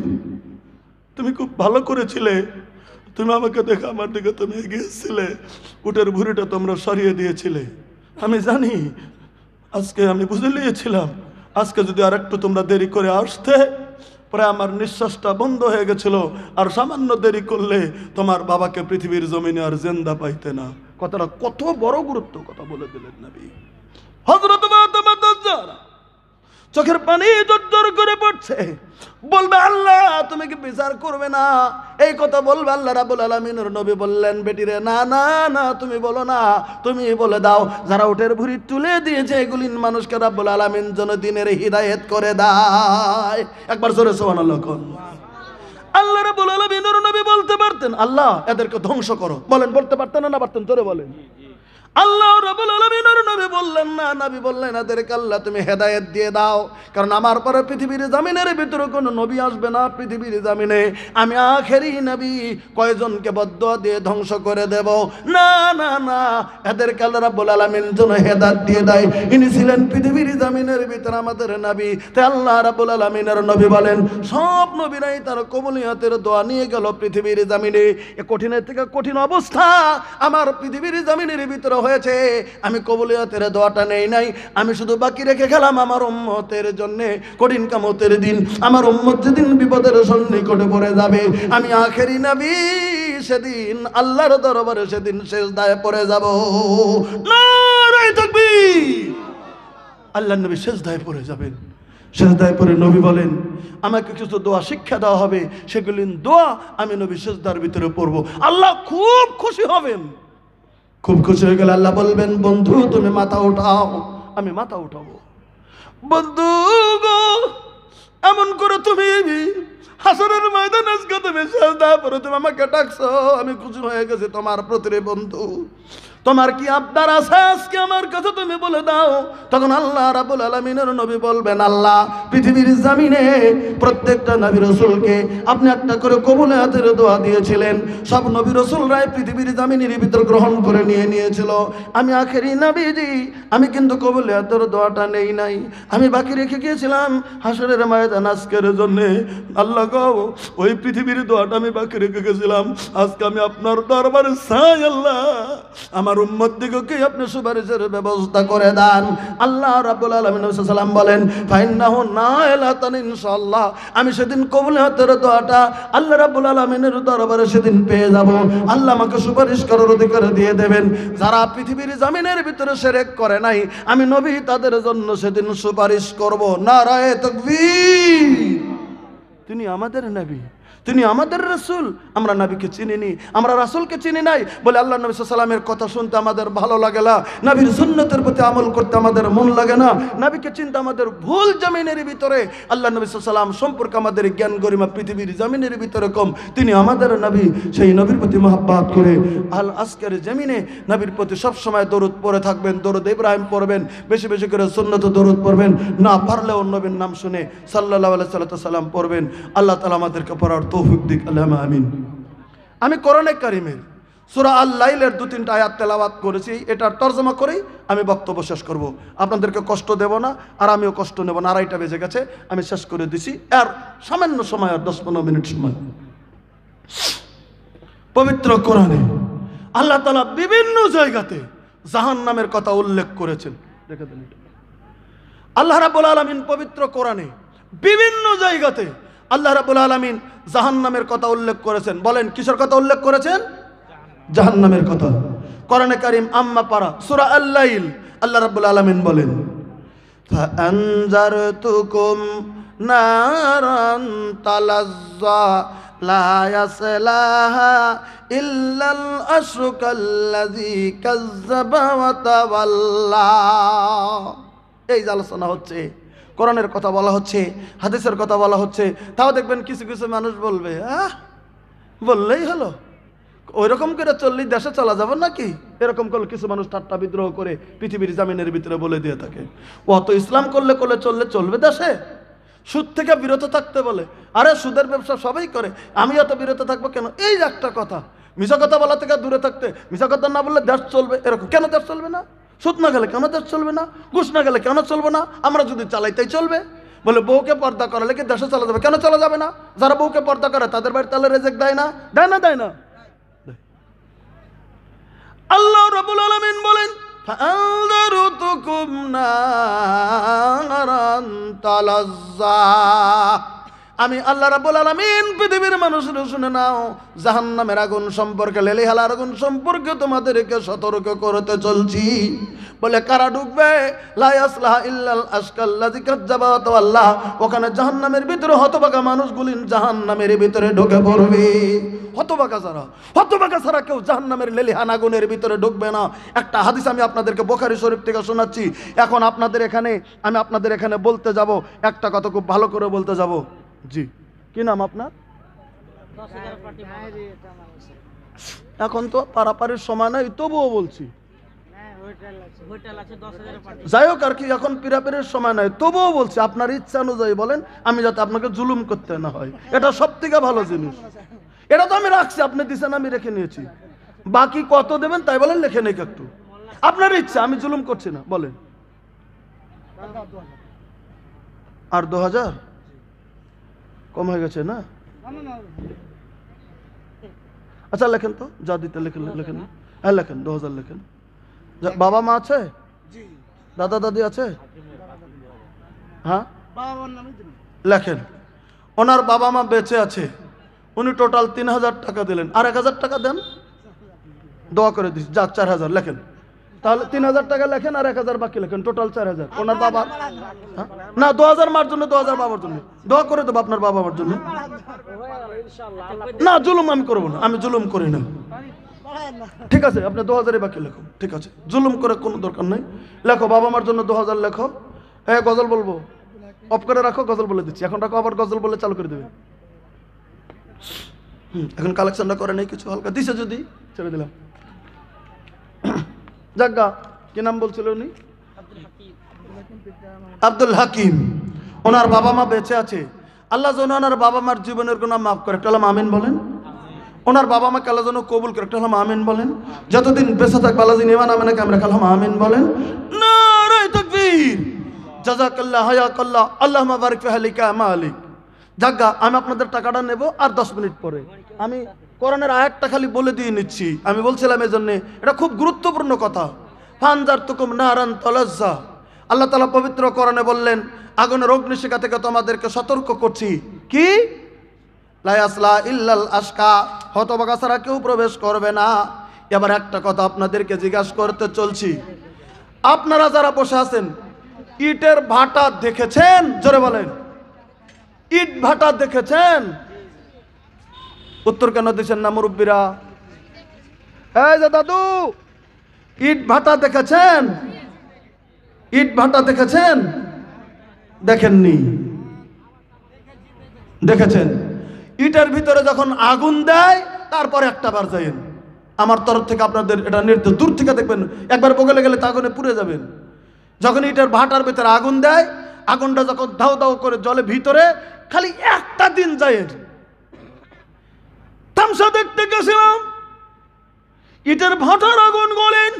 তুমি খুব ভালো করেছিলে, তুমি আমাকে দেখে আমার দিকে তুমি এগিয়েছিলে, উটের ভুঁড়িটা তোমরা সরিয়ে দিয়েছিলে। আমি জানি, আজকে আমি বুঝে নিয়েছিলাম, আজকে যদি আর একটু তোমরা দেরি করে আসতে, পরে আমার নিঃশ্বাসটা বন্ধ হয়ে গেছিল, আর সামান্য দেরি করলে তোমার বাবাকে পৃথিবীর জমিনে আর জিন্দা পাইতে না। কথাটা কত বড় গুরুত্ব কথা বলে দিলেন নবী। হযরত ফাতেমা তাজ-জাহরা চোখের পানি জোর করে পড়ছে, বলবে, আল্লাহ তুমি কি বিচার করবে না? এই কথা বলবে। আল্লাহ রাব্বুল আলামিনের নবী বললেন, বেটিরে, না না না, তুমি বলো না, তুমি বলে দাও, যারা উটের ভুঁড়ি তুলে দিয়েছে এগুলি মানুষকে রাব্বুল আলামিন যেন দিনের হিদায়াত করে দেয়। একবার জোরে সুবহানাল্লাহ কোন। আল্লাহ রাব্বুল আলামিনের নবী বলতে পারতেন, আল্লাহ এদেরকে ধ্বংস করো, বলেন, বলতে পারতেন না পারতেন? জোরে বলেন। আল্লাহ রাব্বুল আলামিনের নবী বললেন না, নবী বললেন, এদেরকে আল্লাহ তুমি হেদায়েত দিয়ে দাও, কারণ আমার পরে পৃথিবীর জমিনের ভিতরে কোনো নবী আসবে না। পৃথিবীর জমিনে আমি আখেরি নবী, কয়জনকে বদদুয়া দিয়ে ধ্বংস করে দেব? না না না, এদেরকে আল্লাহ রাব্বুল আলামিন যেন হেদায়েত দিয়ে দেয়। ইনি ছিলেন পৃথিবীর জমিনের ভিতরে আমাদের নবী। তাই আল্লাহ রাব্বুল আলামিনের নবী বলেন, সব নবীরাই তার কবুলিয়তের দোয়া নিয়ে গেল পৃথিবীর জমিনে। এ কঠিনের থেকে কঠিন অবস্থা আমার পৃথিবীর জমিনের ভিতরে হয়েছে, আমি কবুলিয়তের দোয়াটা নেই নাই, আমি শুধু বাকি রেখে গেলাম আমার উম্মতের জন্য। কঠিন কিয়ামতের দিন আমার উম্মত যেদিন বিপদের সন্নিকটে পড়ে যাবে, আমি আখেরি নবী, সেদিন আল্লাহর দরবারে সেদিন সিজদায় পড়ে যাব। নারে তাকবীর! আল্লাহর নবী সিজদায় পড়ে যাবেন। সিজদায় পড়ে নবী বলেন, আমাকে কিছু দোয়া শিক্ষা দেওয়া হবে, সেগুলি দোয়া আমি নবী সিজদার ভিতরে পড়ব। আল্লাহ খুব খুশি হবেন। খুব খুশি হয়ে গেলে আল্লাহ বলবেন, বন্ধু তুমি মাথা উঠাও। আমি মাথা উঠাবো। বন্ধু গো, এমন করে তুমি হাসরের ময়দানে আজকে তুমি সেজদা পড়ে তুমি আমাকে ডাকছো, আমি খুশি হয়ে গেছি তোমার প্রতি বন্ধু। তোমার কি আবদার আছে আজকে আমার কাছে তুমি বলে দাও। তখন আল্লাহ রাব্বুল আলামিনের নবী বলবেন, আল্লাহ পৃথিবীর জমিনে প্রত্যেকটা নবী রাসূলকে আপনি একটা করে কবুলাতের দোয়া দিয়েছিলেন। সব নবী রাসূলরাই পৃথিবীর জমিনের ভিতর গ্রহণ করে নিয়েছিল। আমি আখেরি নবীজি, আমি কিন্তু কবুলাতের দোয়াটা নেই নাই, আমি বাকি রেখে গিয়েছিলাম হাসরের ময়দান আজকের জন্য। আল্লাহ গো, ওই পৃথিবীর দোয়াটা আমি বাকি রেখে গেছিলাম, আজকে আমি আপনার দরবারে চাই আল্লাহ আমার উম্মতদিগকে আপনি সুপারিশের ব্যবস্থা করে দেন। আল্লাহ রাব্বুল আলামিন সাল্লাম বলেন, ফাইন্নাহু নাইলাতান ইনশাআল্লাহ, আমি সেদিন কবুলাতের দোয়াটা আল্লাহ রাব্বুল আলামিনের দরবারে সেদিন পেয়ে যাব। আল্লাহ আমাকে সুপারিশ করার অধিকার দিয়ে দেবেন। যারা পৃথিবীর জমিনের ভিতরে শিরক করে নাই, আমি নবী তাদের জন্য সেদিন সুপারিশ করব। নারায়ে তাকবীর। তিনি আমাদের নবী, তিনি আমাদের রাসূল। আমরা নবীকে চিনিনি, আমরা রাসূলকে চিনি নাই বলে আল্লাহ নবী সাল্লাল্লাহু আলাইহি ওয়াসাল্লামের কথা শুনতে আমাদের ভালো লাগে না, নবীর সুন্নতের প্রতি আমল করতে আমাদের মন লাগে না, নবীকে চিনতে আমাদের ভুল। জমিনের ভিতরে আল্লাহ নবী সাল্লাল্লাহু আলাইহি ওয়াসাল্লাম সম্পর্কে আমাদের জ্ঞান গরিমা পৃথিবীর জমিনের ভিতরে কম। তিনি আমাদের নবী, সেই নবীর প্রতি মহব্বত করে আজকের জমিনে নবীর প্রতি সব সময় দরুদ পড়ে থাকবেন, দরুদ ইব্রাহিম পড়বেন, বেশি বেশি করে সুন্নত দরুদ পড়বেন, না পারলেও নবীর নাম শুনে সাল্লাল্লাহু আলাইহি ওয়াসাল্লাম পড়বেন। আল্লাহ তাআলা আমাদেরকে পড়ার তৌফিক দিক, আল্লাহুম্মা আমিন। আমি কোরআনে কারিমের সূরা আল-লাইলের 2-3টা আয়াত তেলাওয়াত করেছি, এটার তরজমা করেই আমি বক্তব্য শেষ করব। আপনাদেরকে কষ্ট দেব না, আর আমিও কষ্ট নেব না। 2:30 বেজে গেছে, আমি শেষ করে দিছি। আর সামান্য সময়, আর 10-15 মিনিট সময়। পবিত্র কোরআনে আল্লাহ তাআলা বিভিন্ন জায়গাতে জাহান্নামের কথা উল্লেখ করেছেন। দেখে দেন, আল্লাহ রাব্বুল আলামিন পবিত্র কোরআনে বিভিন্ন জায়গাতে আল্লাহ রাব্বুল আলামিন জাহান্নামের কথা উল্লেখ করেছেন। বলেন কিসের কথা উল্লেখ করেছেন? জাহান্নামের কথা। কোরআনে কারীম আম্মা পারা সূরা আল-লাইল আল্লাহ রাব্বুল আলামিন বলেন, ফাআনজারতুকুম নারান তালাজ্জা লা ইয়াসলাহা ইল্লাল আশকাল্লাযী কাযযাবা ওয়া তাওয়াল্লা। এই যে আলোচনা হচ্ছে, কোরআনের কথা বলা হচ্ছে, হাদিসের কথা বলা হচ্ছে, তাও দেখবেন কিছু কিছু মানুষ বলবে, বললেই হলো, ওই রকম করে চললেই দেশে চলা যাবে নাকি? এরকম করলে কিছু মানুষ ঠাট্টা বিদ্রোহ করে পৃথিবীর জামিনের ভিতরে বলে দিয়ে থাকে। অত ইসলাম করলে চললে চলবে দেশে? সুদ থেকে বিরত থাকতে বলে, আরে সুদের ব্যবসা সবাই করে, আমি এত বিরত থাকবো কেন? এই একটা কথা। মিছা কথা বলা থেকে দূরে থাকতে, মিছা কথা না বললে দেশ চলবে, এরকম কেন দেশ চলবে না? সুদ না গেলে কেন দেশ চলবে না? ঘুষ না গেলে কেন চলবে না? আমরা যদি চালাইতেই চলবে। বলে বউকে পর্দা করালে কি দেশে চলা যাবে? কেন চলা যাবে না? যারা বউকে পর্দা করে তাদের বাড়ি তাহলে রেজেক দেয় না? দেয় না? দেয় না? আল্লাহ রাব্বুল আলামিন বলেন, ফাআনযারতুকুম নারান তালাজ্জা। আমি আল্লাহ রাব্বুল আলামিন পৃথিবীর মানুষরা শুনে নাও, জাহান্নামের আগুন সম্পর্কে, লেলিহালার আগুন সম্পর্কে তোমাদেরকে সতর্ক করতে চলছি। বলে কারা ঢুকবে? লা ইয়াসলাহা ইল্লাল আশকাল্লাযী কাযযাবা ওয়া তাওয়াল্লা। ওখানে জাহান্নামের ভিতরে হতভাগা মানুষগুলি জাহান্নামের ভিতরে ঢুকে পড়বে। হতভাগা ছাড়া কেউ জাহান্নামের লেলিহান আগুনের ভিতরে ঢুকবে না। একটা হাদিস আমি আপনাদেরকে বুখারী শরীফ থেকে শোনাচ্ছি। এখন আমি আপনাদের এখানে বলতে যাব, একটা কথা খুব ভালো করে বলতে যাব। জি, কি নাম আপনার? এখন তো পারাপারের সময় নাই, তবুও বলছি। যাই হোক আর কি, এখন পিরাপিরের সময় নাই, তবুও বলছি আপনার ইচ্ছা অনুযায়ী বলেন, আমি যাতে আপনাকে জুলুম করতে না হয়। এটা সব থেকে ভালো জিনিস। এটা তো আমি রাখছি, আপনি দিচ্ছেন, আমি রেখে নিয়েছি। বাকি কত দেবেন তাই বলেন, লেখে নেই একটু, আপনার ইচ্ছা, আমি জুলুম করছি না। বলেন আর 2000 কম হয়ে গেছে না? আচ্ছা লেখেন তো, যা দিতে লেখেন। হ্যাঁ লেখেন, 2000 লেখেন। বাবা মা আছে? দাদা দাদি আছে? হ্যাঁ লেখেন। ওনার বাবা মা বেঁচে আছে, উনি টোটাল 3000 টাকা দিলেন, আর 1000 টাকা দেন, দোয়া করে দিস, যা 4000 লেখেন। তাহলে 3000 টাকা লেখেন, আর 1000 বাকি লেখেন, টোটাল 4000। ওনার বাবা না, 2000 মার জন্য, 2000 বাবার জন্য দোয়া করে দেবো আপনার বাবা মার জন্য। না জুলুম আমি করবো না, আমি জুলুম করি না। ঠিক আছে, আপনি 2000 বাকি লেখো, ঠিক আছে, জুলুম করে কোনো দরকার নাই। লেখো বাবা মার জন্য 2000 লেখো। হ্যাঁ গজল বলবো, অফ করে রাখো, গজল বলে দিচ্ছি। এখন রাখো, আবার গজল বলে চালু করে দেবে। এখন কালেকশনটা করে নেই কিছু, হালকা দিছে যদি ছেড়ে দিলাম। জাগা কি নাম বলছিল উনি? আব্দুল হাকিম। ওনার বাবা মা বেঁচে আছে, আল্লাহ যেন ওনার বাবা মার জীবনের গুনাহ মাফ করে, একটা হলাম আমিন বলেন। ওনার বাবা মাকে আল্লাহ যেন কবুল করে, একটা হলাম আমিন বলেন। যতদিন বেঁচে থাকবে আল্লাহ যেন ইমান আমিনাকে আমরা কালাম আমিন বলেন। নারে তাকবীর, জাযাকাল্লাহ হায়াকাল্লাহ, আল্লাহুম্মা বারিক ফি আহলিকা মালিক। জাগা আমি আপনাদের টাকাটা নেব আর 10 মিনিট পরে। আমি কোরআনের আয়াতটা খালি বলে দিয়ে নিচ্ছি, আমি বলছিলাম এই জন্যে, এটা খুব গুরুত্বপূর্ণ কথা। ফানজারতুকুম নারান তালাজ্জা, আল্লাহ তাআলা পবিত্র কোরআনে বললেন আগুনের অগ্নিশিখা থেকে তোমাদেরকে সতর্ক করছি। কি? লা ইয়াসলা ইল্লাল আশকা, হতভাগা ছাড়া কেউ প্রবেশ করবে না। এবার একটা কথা আপনাদেরকে জিজ্ঞাসা করতে চলছি, আপনারা যারা বসে আছেন ইটের ভাটা দেখেছেন? জোরে বলেন, ইট ভাটা দেখেছেন? উত্তর কেন দিচ্ছেন না মুরব্বীরা? এই যে দাদু, ইট ভাটা দেখেছেন? ইট ভাটা দেখেছেন? দেখেননি? দেখেছেন? ইটের ভিতরে যখন আগুন দেয় তারপরে একটা বার যাইয়েন, আমার তরফ থেকে আপনাদের এটা নির্দেশ, দূর থেকে দেখবেন, একবার বগলে গেলে তা আগুনে পুড়ে যাবেন। যখন ইটের ভাটার ভিতরে আগুন দেয়, আগুনটা যখন দাও দাও করে জলে ভিতরে, খালি একটা দিন যায় তামসা দেখতে গেছিলাম, ইটের ভাটার আগুন গলেন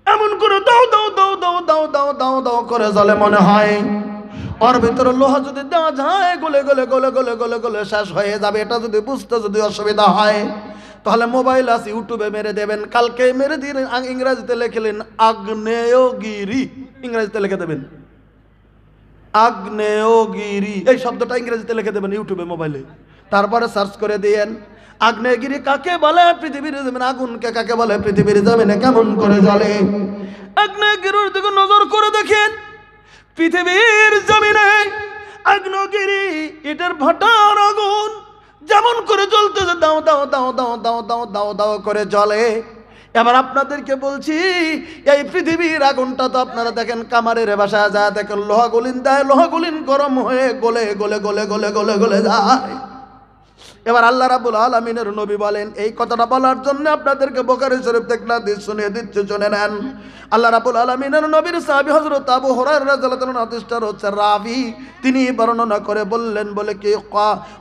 এমন করে দাও দাও দাও দাও দাও দাও দাও দাও করে জলে, মনে হয় ওর ভিতরে লোহা যদি দেওয়া যায় গলে গলে গলে গলে গলে গলে শেষ হয়ে যাবে। এটা যদি বুঝতে যদি অসুবিধা হয় তাহলে মোবাইল আছে, ইউটিউবে মেরে দেবেন। কালকে মেরে দিয়ে ইংরেজিতে লিখলেন আগ্নেয়গিরি, ইংরেজিতে লিখে দেবেন আগ্নেয়গিরি, এই শব্দটা ইংরেজিতে লিখে দেবেন ইউটিউবে মোবাইলে। তারপরে সার্চ করে দিয়েন আগ্নেয়গিরি কাকে বলে, পৃথিবীর জমিনে আগুনকে কাকে বলে, পৃথিবীর জমিনে কেমন করে জ্বলে। আগ্নেয়গিরির দিকে নজর করে দেখেন, পৃথিবীর জমিনে আগ্নেয়গিরি ইটের ভাটার আগুন যেমন করে জ্বলতেছে, দাও দাও দাও দাও দাও দাও দাও দাও করে জ্বলে। এবার আপনাদেরকে বলছি, এই পৃথিবীর আগুনটা তো আপনারা দেখেন কামারের বাসা যায়, দেখেন লোহা গুলিন দেয়, লোহা গুলিন গরম হয়ে গলে গলে গলে গলে গলে গলে যায়। এবার আল্লাহ রাব্বুল আলামিনের নবী বলেন, এই কথাটা বলার জন্য আপনাদেরকে বুখারী শরীফ থেকে হাদিস শুনিয়ে দিচ্ছি, শুনে নেন। আল্লাহ রাব্বুল আলামিনের নবীর সাহাবী হযরত আবু হুরায়রা রাদিয়াল্লাহু তাআলা হাদিসটা হচ্ছে রাবি, তিনি বর্ণনা করে বললেন, বলে কি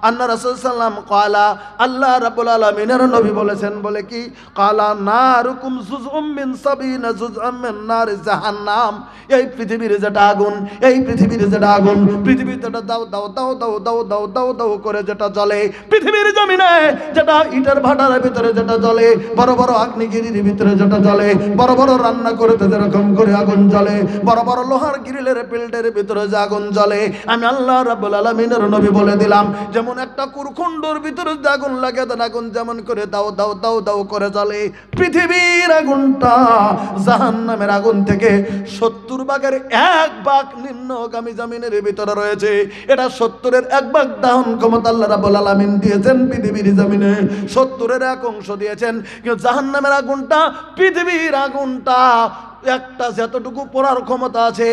আন্না রাসূল সাল্লাম ক্বালা, আল্লাহ রাব্বুল আলামিনের নবী বলেছেন, বলে কি ক্বালা নারুকুম জুজউম মিন সাবিনা জুজআম মিন নার জাহান্নাম, এই পৃথিবীর যেটা আগুন, এই পৃথিবীর যেটা আগুন, পৃথিবীতে দাও দাও দাও দাও দাও দাও দাও দাও করে যেটা জ্বলে, পৃথিবীর জমিনে যেটা ইটের ভাটার ভিতরে যেটা জ্বলে, বড় বড় আগ্নেয়গিরির ভিতরে যেটা জ্বলে, বড় বড় রান্না করতে যেরকম করে আগুন জ্বলে, বড় বড় লোহার গ্রিলের পিল্টের ভিতরে যে আগুন জ্বলে, আমি আল্লাহ রাব্বুল আলামিনের নবী বলে দিলাম, যেমন একটা কুরকুন্ডর ভিতরে যে আগুন লাগে, দেন আগুন যেমন করে দাও দাও দাও দাও করে জ্বলে, পৃথিবীর আগুনটা জাহান্নামের আগুন থেকে 70 ভাগের 1 ভাগ নিম্নগামী জমিনের ভিতরে রয়েছে। এটা 70-এর 1 ভাগ দাহন ক্ষমতা আল্লাহ রাব্বুল আলামিন দিয়েছেন পৃথিবীর জমিনে, 70-এর 1 অংশ দিয়েছেন। কিন্তু জাহান্নামের আগুনটা, পৃথিবীর আগুনটা একটা যতটুকু পড়ার ক্ষমতা আছে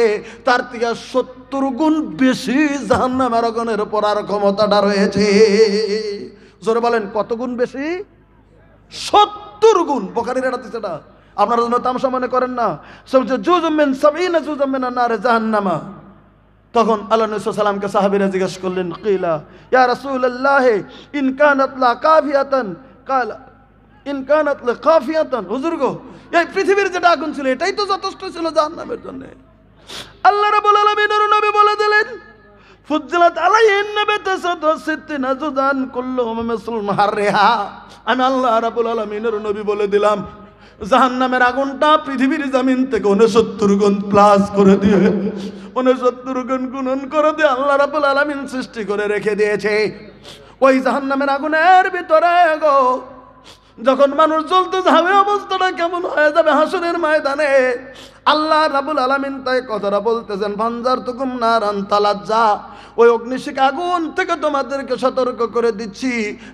তার থেকে 70 গুণ বেশি জাহান্নামের আগুনের পড়ার ক্ষমতাটা রয়েছে। জোরে বলেন কত গুণ বেশি? 70 গুণ। বুখারীর হাদিস এটা, আপনারা যেন তামাশা মনে করেন না। জুজুম মিন সাবিনা জুজুম মিন নারে জাহান্নামা। তখন আল্লাহ নবী সাল্লাল্লাহু আলাইহি ওয়াসাল্লামকে সাহাবীরা জিজ্ঞাসা করলেন, কিলা ইয়া রাসূলুল্লাহ ইন কানাত লা কাফিয়াতান, কালা ইন কানাত লা কাফিয়াতান, হুজুর গো এই পৃথিবীর যেটা আগুন ছিল এটাই তো যথেষ্ট ছিল জাহান্নামের জন্য। আল্লাহ রাব্বুল আলামিনের নবী বলে দিলেন, ফুজ্জিলাত আলাইহিন নাবাতাসাতু সিত্তিনা জুদান কুল্লুহুম মিসলুল হাররিহা। আমি আল্লাহ রাব্বুল আলামিনের নবী বলে দিলাম, জাহান্নামের আগুনটা পৃথিবীর জমিন থেকে 69 গুণ প্লাস করে দিয়ে, 69 গুণ গুণন করে দিয়ে আল্লাহ রাব্বুল আলামিন সৃষ্টি করে রেখে দিয়েছে। ওই জাহান্নামের আগুনের ভিতরে গো যখন মানুষ জ্বলতে যাবে অবস্থাটা কেমন হয়ে যাবে হাসরের ময়দানে। আল্লাহ রাব্বুল আলামিন তাই কথাটা বলতেছেন, ফানজার তুকুম নারান তালাজ্জা, ওই অগ্নিশিখা আগুন থেকে তোমাদেরকে সতর্ক করে দিচ্ছি,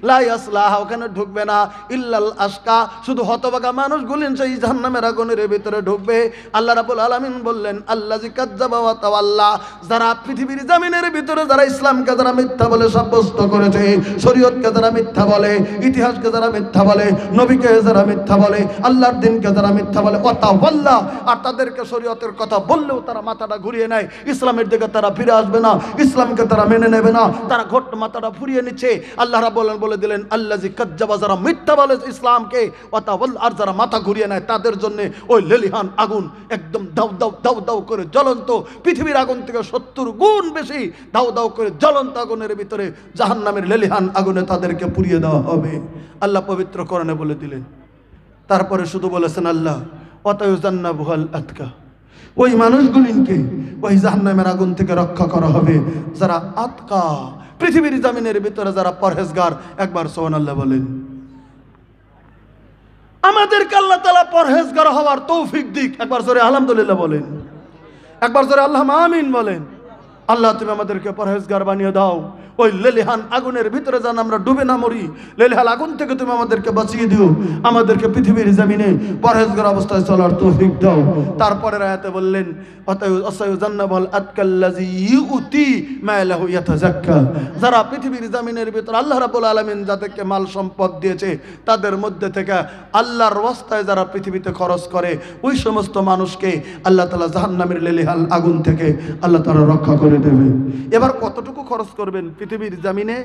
লা ইয়াসলাহা, ওখানে ঢুকবে না, ইল্লাল আশকা, শুধু হতভাগা মানুষগুলি সেই জাহান্নামের আগুনের ভিতরে ঢুকবে। আল্লাহ রাব্বুল আলামিন বললেন, আল্লাযী কাজ্জাবা ওয়া তাওয়াল্লা, যারা পৃথিবীর জমিনের ভিতরে যারা ইসলামকে যারা মিথ্যা বলে সাব্যস্ত করেছে, শরীয়তকে যারা মিথ্যা বলে, ইতিহাসকে যারা মিথ্যা বলে, নবীকে যারা মিথ্যা বলে, আল্লাহর দিনকে যারা মিথ্যা বলে, ওয়া তাওয়াল্লা, আর তাদেরকে শরীয়তের কথা বললেও তারা মাথাটা ঘুরিয়ে নেয়, ইসলামের দিকে তারা ফিরে আসবে না, ইসলামকে তারা মেনে নেবে না, তারা ঘোট মাথাটা ফুরিয়ে নিচ্ছে। আল্লাহ রাব্বুল আলামিন বলে দিলেন, আল্লাযী কাজ্জাবা, যারা মিথ্যা বলে ইসলামকে, ওয়া তাওয়াল্লা, আর যারা মাথা ঘুরিয়ে নেয় তাদের জন্য ওই লেলিহান আগুন একদম দাউ দাউ দাউ দাউ করে জ্বলন্ত, পৃথিবীর আগুন থেকে 70 গুণ বেশি দাউ দাউ করে জ্বলন্ত আগুনের ভিতরে জাহান্নামের লেলিহান আগুনে তাদেরকে পুড়িয়ে দেওয়া হবে। আল্লাহ পবিত্র কোরআনে বলে দিলেন। তারপরে শুধু বলেছেন আল্লাহ, ওয়াতায়ুজান্নাবুল আতকা, ওই মানুষগুলিকে ওই জাহান্নামের আগুন থেকে রক্ষা করা হবে যারা আতকা, পৃথিবীর জমিনের ভিতরে যারা পরহেজগার। একবার সুবহানাল্লাহ বলেন। আমাদেরকে আল্লাহ তাআলা পরহেজগার হওয়ার তৌফিক দিক। একবার জোরে আলহামদুলিল্লাহ বলেন, একবার জোরে আল্লাহুম্মা আমিন বলেন। আল্লাহ তুমি আমাদেরকে পরহেজগার বানিয়ে দাও, ওই লেলিহান আগুনের ভিতরে যেন আমরা ডুবে না মরি, লেলিহান আগুন থেকে তুমি আমাদেরকে বাঁচিয়ে দিও, আমাদেরকে পৃথিবীর জমিনে পরহেজগার অবস্থায় চলার তৌফিক দাও। তারপরের আয়াতে বললেন, ওয়াতায়ুজান্নাবুল আতকাল্লাযী ইউতি মালাহু ইয়াতাযাক্কা, যারা পৃথিবীর জমিনের ভিতরে আল্লাহ রাব্বুল আলামিন যাদেরকে মাল সম্পদ দিয়েছে তাদের মধ্যে থেকে আল্লাহর রাস্তায় যারা পৃথিবীতে খরচ করে, ওই সমস্ত মানুষকে আল্লাহ তাআলা জাহান্নামের লেলিহান আগুন থেকে আল্লাহ তাআলা রক্ষা করে দেবে। এবার কতটুকু খরচ করবেন পৃথিবীর জমিনে?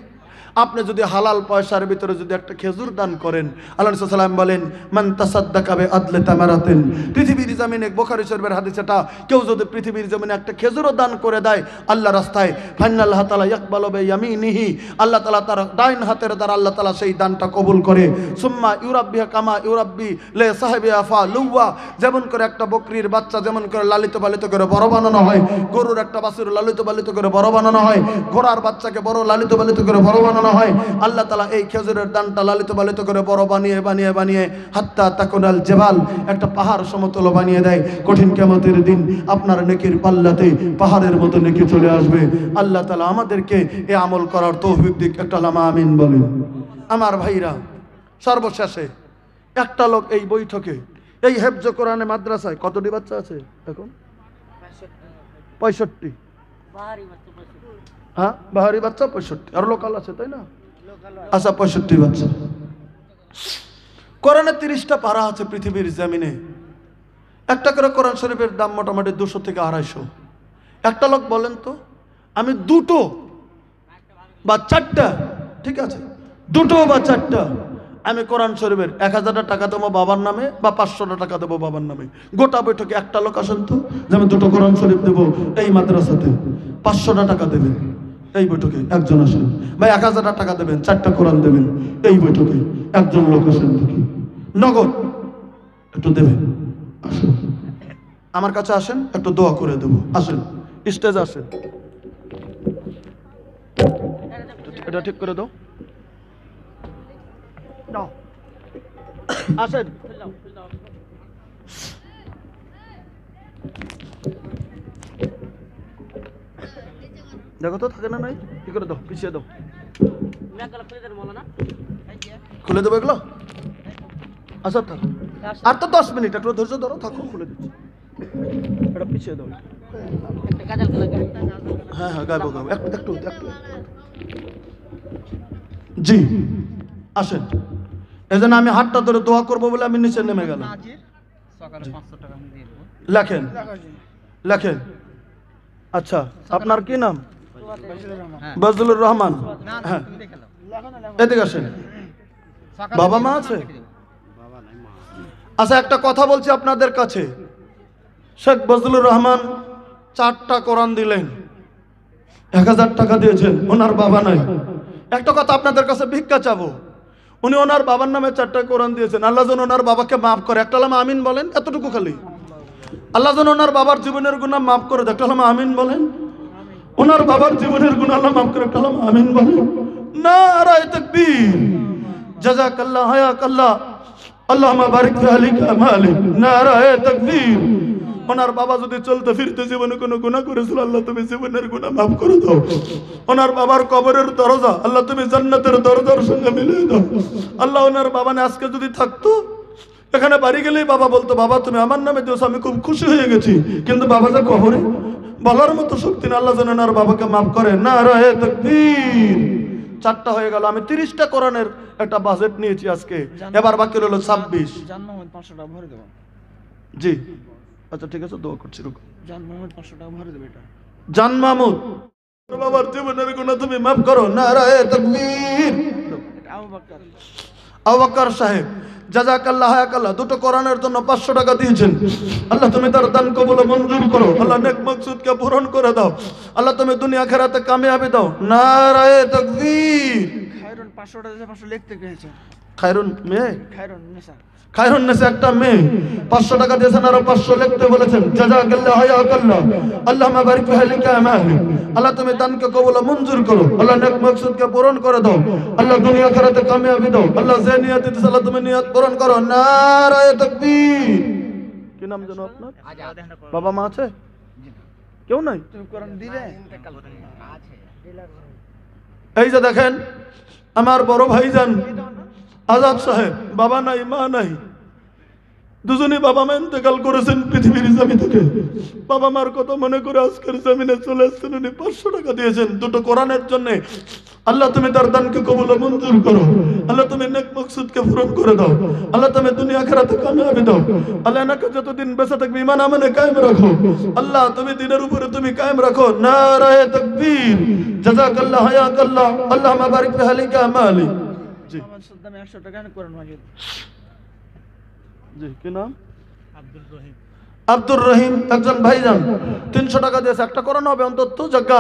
আপনি যদি হালাল পয়সার ভিতরে যদি একটা খেজুর দান করেন, আল্লাহ রাসূল সাল্লাল্লাহু আলাইহি ওয়াসাল্লাম বলেন, মান তাসাদ্দাকা বিআদলি তামারাতিন, পৃথিবীর জমিনে বুখারী শরীফের হাদিস এটা, কেউ যদি পৃথিবীর জমিনে একটা খেজুরও দান করে দেয় আল্লাহ রাস্তায়, ফাইনাল্লাহ তাআলা ইয়াকবালু বিয়ামিনিহি, আল্লাহ তাআলা তার ডাইন হাতের দ্বারা আল্লাহ তাআলা সেই দানটা কবুল করে। সুম্মা ইউরাব্বিহা কামা ইউরাব্বি লি সাহিবিহা ফালুওয়া, যেমন করে একটা বকরির বাচ্চা যেমন করে লালিত পালিত করে বড় বানানো হয়, গরুর একটা বাছুর লালিত পালিত করে বড় বানানো হয়, ঘোড়ার বাচ্চাকে বড় লালিত পালিত করে বড় বানানো হয়, আল্লাহ তাআলা এই খেজুরের দানটা লালিত পালিত করে বড় বানিয়ে বানিয়ে বানিয়ে হাত্তা তাকুনাল জাবাল, একটা পাহাড় সমতল বানিয়ে দেয়। কঠিন কিয়ামতের দিন আপনার নেকির পাল্লাতে পাহাড়ের মতো নেকি চলে আসবে। আল্লাহ তাআলা আমাদেরকে এই আমল করার তৌফিক দিক। একটা লামা আমিন বলেন। আমার ভাইরা, সর্বশেষে একটা লোক এই বৈঠকে, এই হেফজ কোরআনে মাদ্রাসায় কতটি বাচ্চা আছে এখন? 65। হ্যাঁ, বাহারি বাচ্চা 65, আর লোকাল আছে তাই না? আচ্ছা, 65 বাচ্চা। কোরআনে 30টা পারা আছে পৃথিবীর জমিনে। একটা করে কোরআন শরীফের দাম মোটামুটি 200 থেকে 250। একটা লোক বলেন তো, আমি 2টো বা 4টা, ঠিক আছে, 2টো বা 4টা আমি কোরআন শরীফের 1000 টাকা দেবো বাবার নামে বা 500 টাকা দেবো বাবার নামে। গোটা বৈঠকে একটা লোক আসেন তো, যে আমি 2টো কোরআন শরীফ দেবো এই মাদ্রাসাতে, 500 টাকা দেবেন। এই বৈঠকে একজন আসেন। ভাই 1000 টাকা দেবেন, 4টা কোরআন দেবেন। এই বৈঠকে একজন লোক আসেন দেখি, নগদ একটু দেবেন। আসেন আমার কাছে, আসেন, একটু দোয়া করে দেবো। আসেন, স্টেজে আসেন, এটা ঠিক করে দাও। আসেন, দেখো তো থাকে না নাই, কি করে দাও, পিছিয়ে দাও, খুলে দেবো এগুলো। আচ্ছা থাক, আর তো 10 মিনিট, একটু ধৈর্য ধরো, থাকো, খুলে দিচ্ছি। এটা পিছিয়ে দাও। হ্যাঁ হ্যাঁ, গাইবো গাইবো, একটু একটু একটু। জি আসেন। এই জন্য আমি হাতটা ধরে দোয়া করবো বলে আমি নিচে নেমে গেলাম। লেখেন লেখেন। আচ্ছা, আপনার কি নাম? বজলুর রহমান। হ্যাঁ, এদিকে আসেন। বাবা মা আছে? আচ্ছা, একটা কথা বলছি আপনাদের কাছে। শেখ বজলুর রহমান 4টা কোরআন দিলেন, 1000 টাকা দিয়েছেন, ওনার বাবা নাই। একটা কথা আপনাদের কাছে ভিক্ষা চাবো, উনি ওনার বাবার নামে 4টা কোরআন দিয়েছেন। আল্লাহ যেন ওনার বাবাকে মাফ করে। একটা লামা আমিন বলেন, এতটুকু খালি। আল্লাহ যেন ওনার বাবার জীবনের গুনাহ মাফ করে দেয়। একটা লামা আমিন বলেন। ওনার বাবার জীবনের গুনাহ আল্লাহ মাফ করে। একটা লামা আমিন বলেন। নারায়ে তাকবীর, জাযাকাল্লাহ, হায়াকাল্লাহ, আল্লাহুম্মা বারিক ফি আলিকা মালিক। নারায়ে তাকবীর, ওনার বাবা যদি চলতে ফিরতে জীবনে কোনো গুনাহ করেছিল, আল্লাহ তুমি জীবনের গুনাহ মাফ করে দাও। ওনার বাবার কবরের দরজা আল্লাহ তুমি জান্নাতের দরজার সঙ্গে মিলিয়ে দাও। আল্লাহ ওনার বাবা না আজকে যদি থাকতো, এখানে বাড়ি গেলেই বাবা বলতো, বাবা তুমি আমার নামে দিয়েছো, আমি খুব খুশি হয়ে গেছি। কিন্তু বাবা যে কবরে, বলার মতো শক্তি না। আল্লাহ যেন ওনার বাবাকে মাফ করে। নারায়ে তাকবীর। 4টা হয়ে গেল। আমি 30টা কোরআনের একটা বাজেট নিয়েছি আজকে, এবার বাকি হলো 26। জান মোহাম্মদ 500 টাকা ভরে দেবো। জি আচ্ছা ঠিক আছে, দোয়া করছি। রুকো। জান মোহাম্মদ 500 টাকা ভরে দেবে। এটা জান মাহমুদ, বাবার জীবনের গুনাহ তুমি মাফ করো। নারায়ে তাকবীর। এটা আবু বকর। আবু বকর সাহেব জাযাকাল্লাহ হায়াকাল্লাহ 2টো কোরআনের জন্য 500 টাকা দিয়েছেন। আল্লাহ তুমি তার দান কবুল মঞ্জুর করো। আল্লাহ নেক মাকসুদকে পূরণ করে দাও। আল্লাহ তুমি দুনিয়া আখিরাতে কামিয়াবি দাও। নারায়ে তাকবীর। খায়রুন 500 টাকা দিয়ে 500 লিখতে গেছে। খায়রুন মেয়ে, খায়রুন নিসা। খায়রুন নেসা একটা মেয়ে 500 টাকা দিয়েছেন, আরো 500 লিখতে বলেছেন। জাযাকাল্লাহ হায়াকাল্লাহ। আল্লাহুম্মা বারিক ফি হালিকা আমালি। আল্লাহ তুমি দানকে কবুল মঞ্জুর করো। আল্লাহ নেক মাকসুদকে পূরণ করে দাও। আল্লাহ দুনিয়া আখিরাতে কামিয়াবি দাও। আল্লাহ যে নিয়ত দিয়েছে আল্লাহ তুমি নিয়ত পূরণ করো। নারায়ে তাকবীর। কি নাম জানো আপনার? বাবা মা আছে? কেউ নাই? তুমি কোরআন দিলে? এই যে দেখেন আমার বড় ভাইজান আজাদ সাহেব, বাবা নাই মা নাই, দুজনই বাবা মা ইন্তেকাল করেছেন পৃথিবীর জমি থেকে। বাবা মার কথা মনে করে আজকের জমিনে চলে এসেছেন। উনি 500 টাকা দিয়েছেন 2টো কোরআনের জন্য। আল্লাহ তুমি তার দানকে কবুল মঞ্জুর করো। আল্লাহ তুমি নেক মাকসুদকে পূরণ করে দাও। আল্লাহ তুমি দুনিয়া আখিরাতে কামিয়াবি দাও। আল্লাহ এনাকে যতদিন বেঁচে থাকবে ঈমান আমলে কায়েম রাখো। আল্লাহ তুমি দিনের উপরে তুমি কায়েম রাখো। নারায়ে তাকবীর। জাযাকাল্লাহ হায়াকাল্লাহ। আল্লাহুম্মা বারিক ফি হালিকা আমালি। জি মোহাম্মদ সাদ্দামে 100 টাকা কোরআন মাজিদ। জি কি নাম? আব্দুর রহিম একজন ভাইজান 300 টাকা দিয়েছে। একটা কোরআন হবে অন্তত জায়গা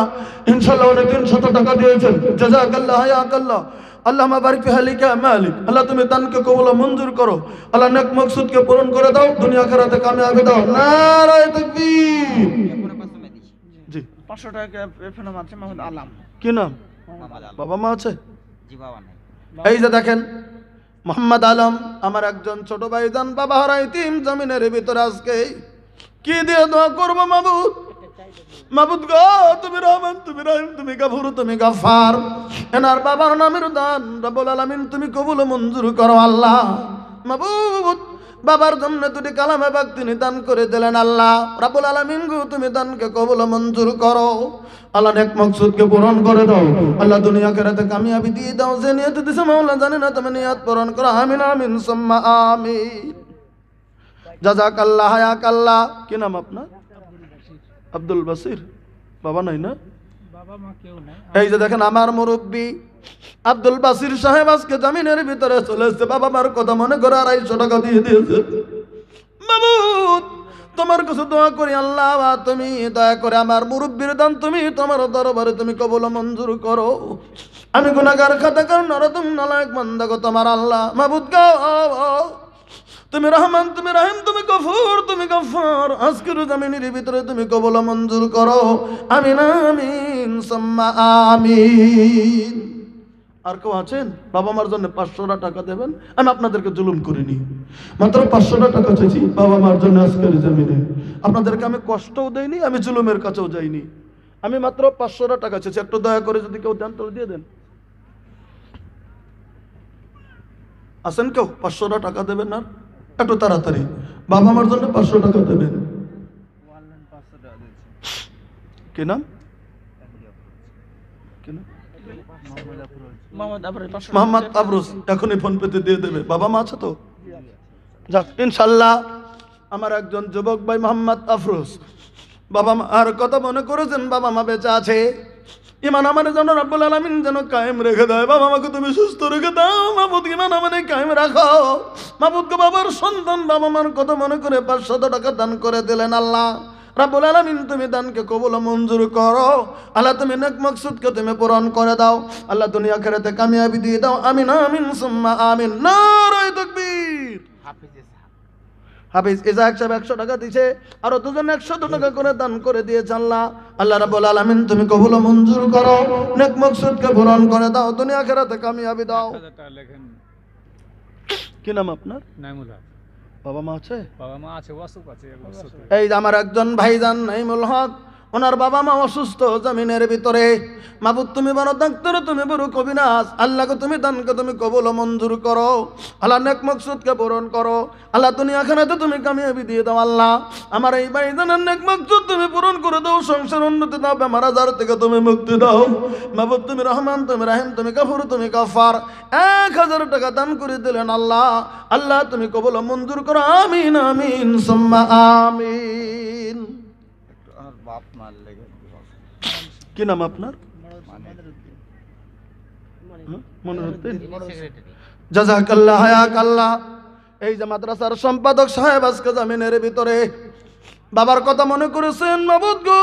ইনশাআল্লাহ। উনি 300 টাকা দিয়েছেন। জাযাকাল্লাহ হায়াকাল্লাহ। আল্লাহুম্মা বারিক ফি হালিকা আমালি। আল্লাহ তুমি দানকে কবুল মঞ্জুর করো। আল্লাহ নেক মাকসুদকে পূরণ করে দাও। দুনিয়া আখিরাতে কামিয়াবি দাও। নারায়ে তাকবীর। জি 500 টাকা এফএন আছে মোহাম্মদ আলম। কি নাম? বাবা মা আছে? জি বাবা নাই। এই যে দেখেন মোহাম্মদ আলম আমার একজন ছোট ভাইজান, বাবা হারা ইতিম জমিনের ভিতরে। আজকে কি দিয়ে দোয়া করবো? মাবুদ, মাবুদ গো তুমি রহমান, তুমি রহিম, তুমি গাফুর, তুমি গাফার। এনার বাবার নামের দান রব্বুল আলামিন তুমি কবুল মঞ্জুর করো। আল্লাহ মাবুদ বাবার জন্য 2টি কালামে পাক তিনি দান করে দিলেন। আল্লাহ রব্বুল আলামিন গো তুমি দানকে কবুল মঞ্জুর করো। আল্লাহ নেক মাকসুদকে পূরণ করে দাও। আল্লাহ দুনিয়া আখিরাতে কামিয়াবি দিয়ে দাও। যে নিয়ত দিছে মাওলা জানে না, তুমি নিয়ত পূরণ করো। আমিন আমিন সুম্মা আমিন। জাযাকাল্লাহ হায়াকাল্লাহ। কি নাম আপনার? আব্দুল বাসির। বাবা নাই না? বাবা মা কেউ নাই। এই যে দেখেন আমার মুরব্বী আব্দুল বাসির সাহেব আজকে জামিনের ভিতরে চলে এসেছে। বাবা মার কথা মনে করে 250 টাকা দিয়ে দিয়েছে। মাবুদ তোমার কাছে দোয়া করি আল্লাহ তুমি দয়া করে আমার মুরব্বির দান তুমি তোমার দরবারে তুমি কবুল মঞ্জুর করো। আমি গুনাহগার খাতাকার নরদম নালায়েক বান্দা গো তোমার আল্লাহ মাবুদ গো তুমি রহমান, তুমি রহিম, তুমি গফুর, তুমি গফফার। আজকের জামিনের ভিতরে তুমি কবুল মঞ্জুর করো। আমিন আমিন সুম্মা আমিন। আর কেউ আছেন বাবা মার জন্য 500 টাকা দেবেন? আমি আপনাদেরকে জুলুম করিনি, মাত্র 500 টাকা চাইছি বাবা মার জন্য আজকের জমিনে। আপনাদেরকে আমি কষ্টও দেইনি, আমি জুলুমের কাছেও যাইনি। আমি মাত্র 500 টাকা চাইছি। একটু দয়া করে যদি কেউ দেন তো দিয়ে দেন। আছেন কেউ 500 টাকা দেবেন? আর একটু তাড়াতাড়ি বাবা মার জন্য 500 টাকা দেবেন। কি নাম? কি নাম? মোহাম্মদ আফরোজ। এখনই ফোন পেতে দিয়ে দেবে। বাবা মা আছে তো? যাক ইনশাল্লাহ আমার একজন যুবক ভাই মোহাম্মদ আফরোজ বাবা মা আর কথা মনে করেছেন। বাবা মা বেঁচে আছে। ইমান আমার যেন রব্বুল আলামিন যেন কায়েম রেখে দেয়। বাবা মাকে তুমি সুস্থ রেখে দাও মাবুদ। ইমান আমাদের কায়েম রাখো মাবুদকে। বাবার সন্তান বাবা মার কথা মনে করে 500 টাকা দান করে দিলেন। আল্লাহ রব্বুল আলামিন তুমি দানকে কবুল মঞ্জুর করো। আল্লাহ তুমি নেক মাকসুদকে তুমি পূরণ করে দাও। আল্লাহ দুনিয়া আখিরাতে কামিয়াবি দিয়ে দাও। আমিন আমিন সুম্মা আমিন। নারায়ে তাকবীর। হাফিজ ইজাক সাহেব 100 টাকা দিয়েছে। আরো দুজন 100 টাকা করে দান করে দিয়েছে। আল্লাহ আল্লাহ রাব্বুল আলামিন তুমি কবুল মঞ্জুর করো। নেক মাকসুদকে পূরণ করে দাও। দুনিয়া আখিরাতে কামিয়াবি দাও। কি নাম আপনার? নাইমুল হক। বাবা মা আছে? বাবা মা আছে, অসুখ আছে, অসুখ। এই যে আমার একজন ভাইজান নাইমুল হক, ওনার বাবা মা অসুস্থ জমিনের ভিতরে। মাবুদ তুমি বড় ডাক্তার, তুমি বড় কবিরাজ, আল্লাহকে তুমি দানকে তুমি কবুল মঞ্জুর করো, আল্লাহ নেক মকসুদকে পূরণ করো, আল্লাহ দুনিয়া আখিরাতে তুমি কামিয়াবি দিয়ে দাও। আল্লাহ আমার এই ভাইজানের নেক মকসুদ তুমি পূরণ করে দাও, সংসার উন্নতি দাও, বেমার আজার থেকে তুমি মুক্তি দাও। মাবুদ তুমি রহমান, তুমি রাহিম, তুমি গফুর, তুমি গফফার। 1000 টাকা দান করে দিলেন আল্লাহ, আল্লাহ তুমি কবুল মঞ্জুর করো। আমিন আমিন সুম্মা আমিন। আর বাপ মার লেগে কি নাম আপনার? মনিরুদ্দিন। জাযাকাল্লাহ হায়াকাল্লাহ। এই যে মাদ্রাসার সম্পাদক সাহেব আজকে জামিনের ভিতরে বাবার কথা মনে করেছেন। মাবুদ গো,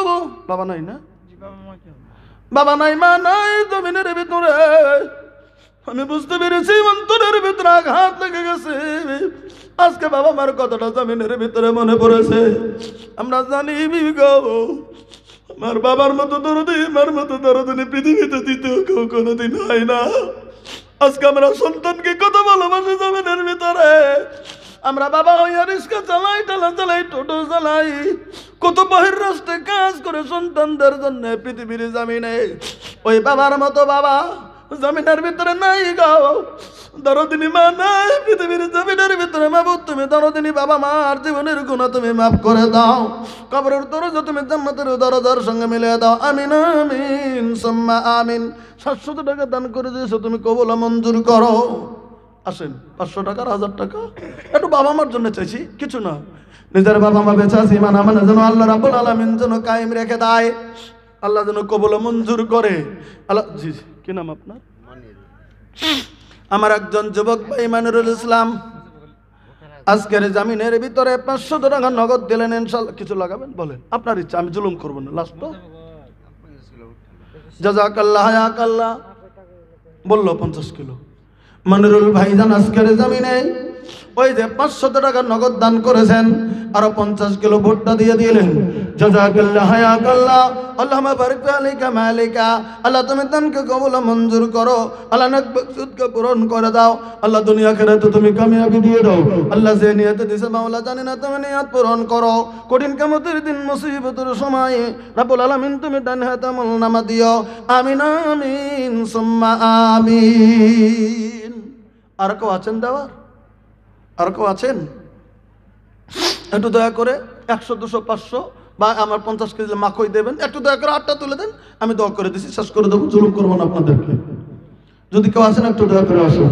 বাবা নাই না? জি বাবা মা কেউ নাই। বাবা নাই মা নাই জমিনের ভিতরে। আমি বুঝতে পেরেছি অন্তরের ভিতরে আঘাত লেগে গেছে। আজকে বাবা মার কথাটা জমিনের ভিতরে মনে পড়েছে। আমরা জানি গো, আমার বাবার মতো দরদি, মার মতো দরদি পৃথিবীতে দ্বিতীয় কেউ কোনোদিন হয় না। আজকে আমরা সন্তানকে কত ভালোবাসি জমিনের ভিতরে। আমরা বাবা হইয়া রিস্কা চালাই, টালা চালাই, টোটো চালাই, কত বহির রাস্তায় কাজ করে সন্তানদের জন্য পৃথিবীর জামিনে। ওই বাবার মতো বাবা জমিনের ভিতরে নাই গো। দরদিনী মা নাই পৃথিবীর জমিনের ভিতরে। মাবুদ তুমি দরদিনী বাবা মার জীবনের গুনাহ তুমি মাফ করে দাও, কবরের দরজা তুমি জান্নাতের দরজার সঙ্গে মিলিয়ে দাও। আমিন আমিন সুম্মা আমিন। 700 টাকা দান করে দিয়েছো, তুমি কবুল মঞ্জুর করো। আসেন 500 টাকা, 1000 টাকা একটু বাবা মার জন্য চাইছি, কিছু না। নিজের বাবা মা বেঁচে আছে, ইমান আমানে যেন আল্লাহ রাব্বুল আলামিন যেন কায়েম রেখে দেয়, আল্লাহ যেন কবুল মঞ্জুর করে। আল্লাহ জি জি, কি নাম আপনার? আমার একজন যুবক ভাই মানিরুল ইসলাম আজকের জামিনের ভিতরে 500 টাকা নগদ দিলেন। ইনশাআল্লাহ কিছু লাগাবেন বলেন, আপনার ইচ্ছা, আমি জুলুম করব না। লাস্ট তো জাযাকাল্লাহ হায়াকাল্লাহ বললো 50 কিলো। মানিরুল ভাইজান আজকের জামিনে ওই যে 500 টাকা নগদ দান করেছেন, আরো 50 কিলো ভুট্টা দিয়ে দিলেন। জাযাকাল্লাহ হায়াকাল্লাহ। আল্লাহুম্মা বারিক আলাইকা মালিকা। আল্লাহ তুমি দানকে কবুল মঞ্জুর করো, আল্লাহ নেক মকসুদকে পূরণ করে দাও, আল্লাহ দুনিয়া আখিরাতে তুমি কামিয়াবি দিয়ে দাও। আল্লাহ যে নিয়তে দিয়েছে মাওলা জানি না, তুমি নিয়ত পূরণ করো। কঠিন কিয়ামতের দিন মুসিবতের সময় রব্বুল আলামিন তুমি ডান হাতে আমলনামা দিও। আমিন আমিন সুম্মা আমিন। আর কেউ আছেন দেওয়ার? আর কেউ আছেন? একটু দয়া করে 100 200 500 বা আমার 50 কেজি মাখই দেবেন, একটু দয়া করে 8টা তুলে দেন, আমি দোয়া করে দিছি, শেষ করে দেবো, জুলুম করবো না আপনাদেরকে। যদি কেউ আছেন একটু দয়া করে আসুন।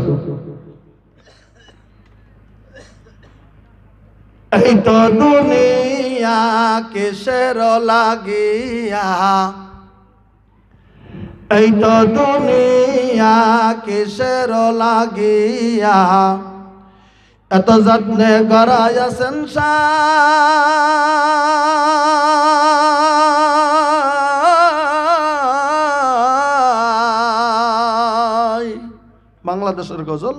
এই তো দুনিয়া কিসের লাগিয়া, এই তো দুনিয়া কিসের লাগিয়া, এত যত্নে গড়ায়া সংসার। বাংলাদেশের গজল,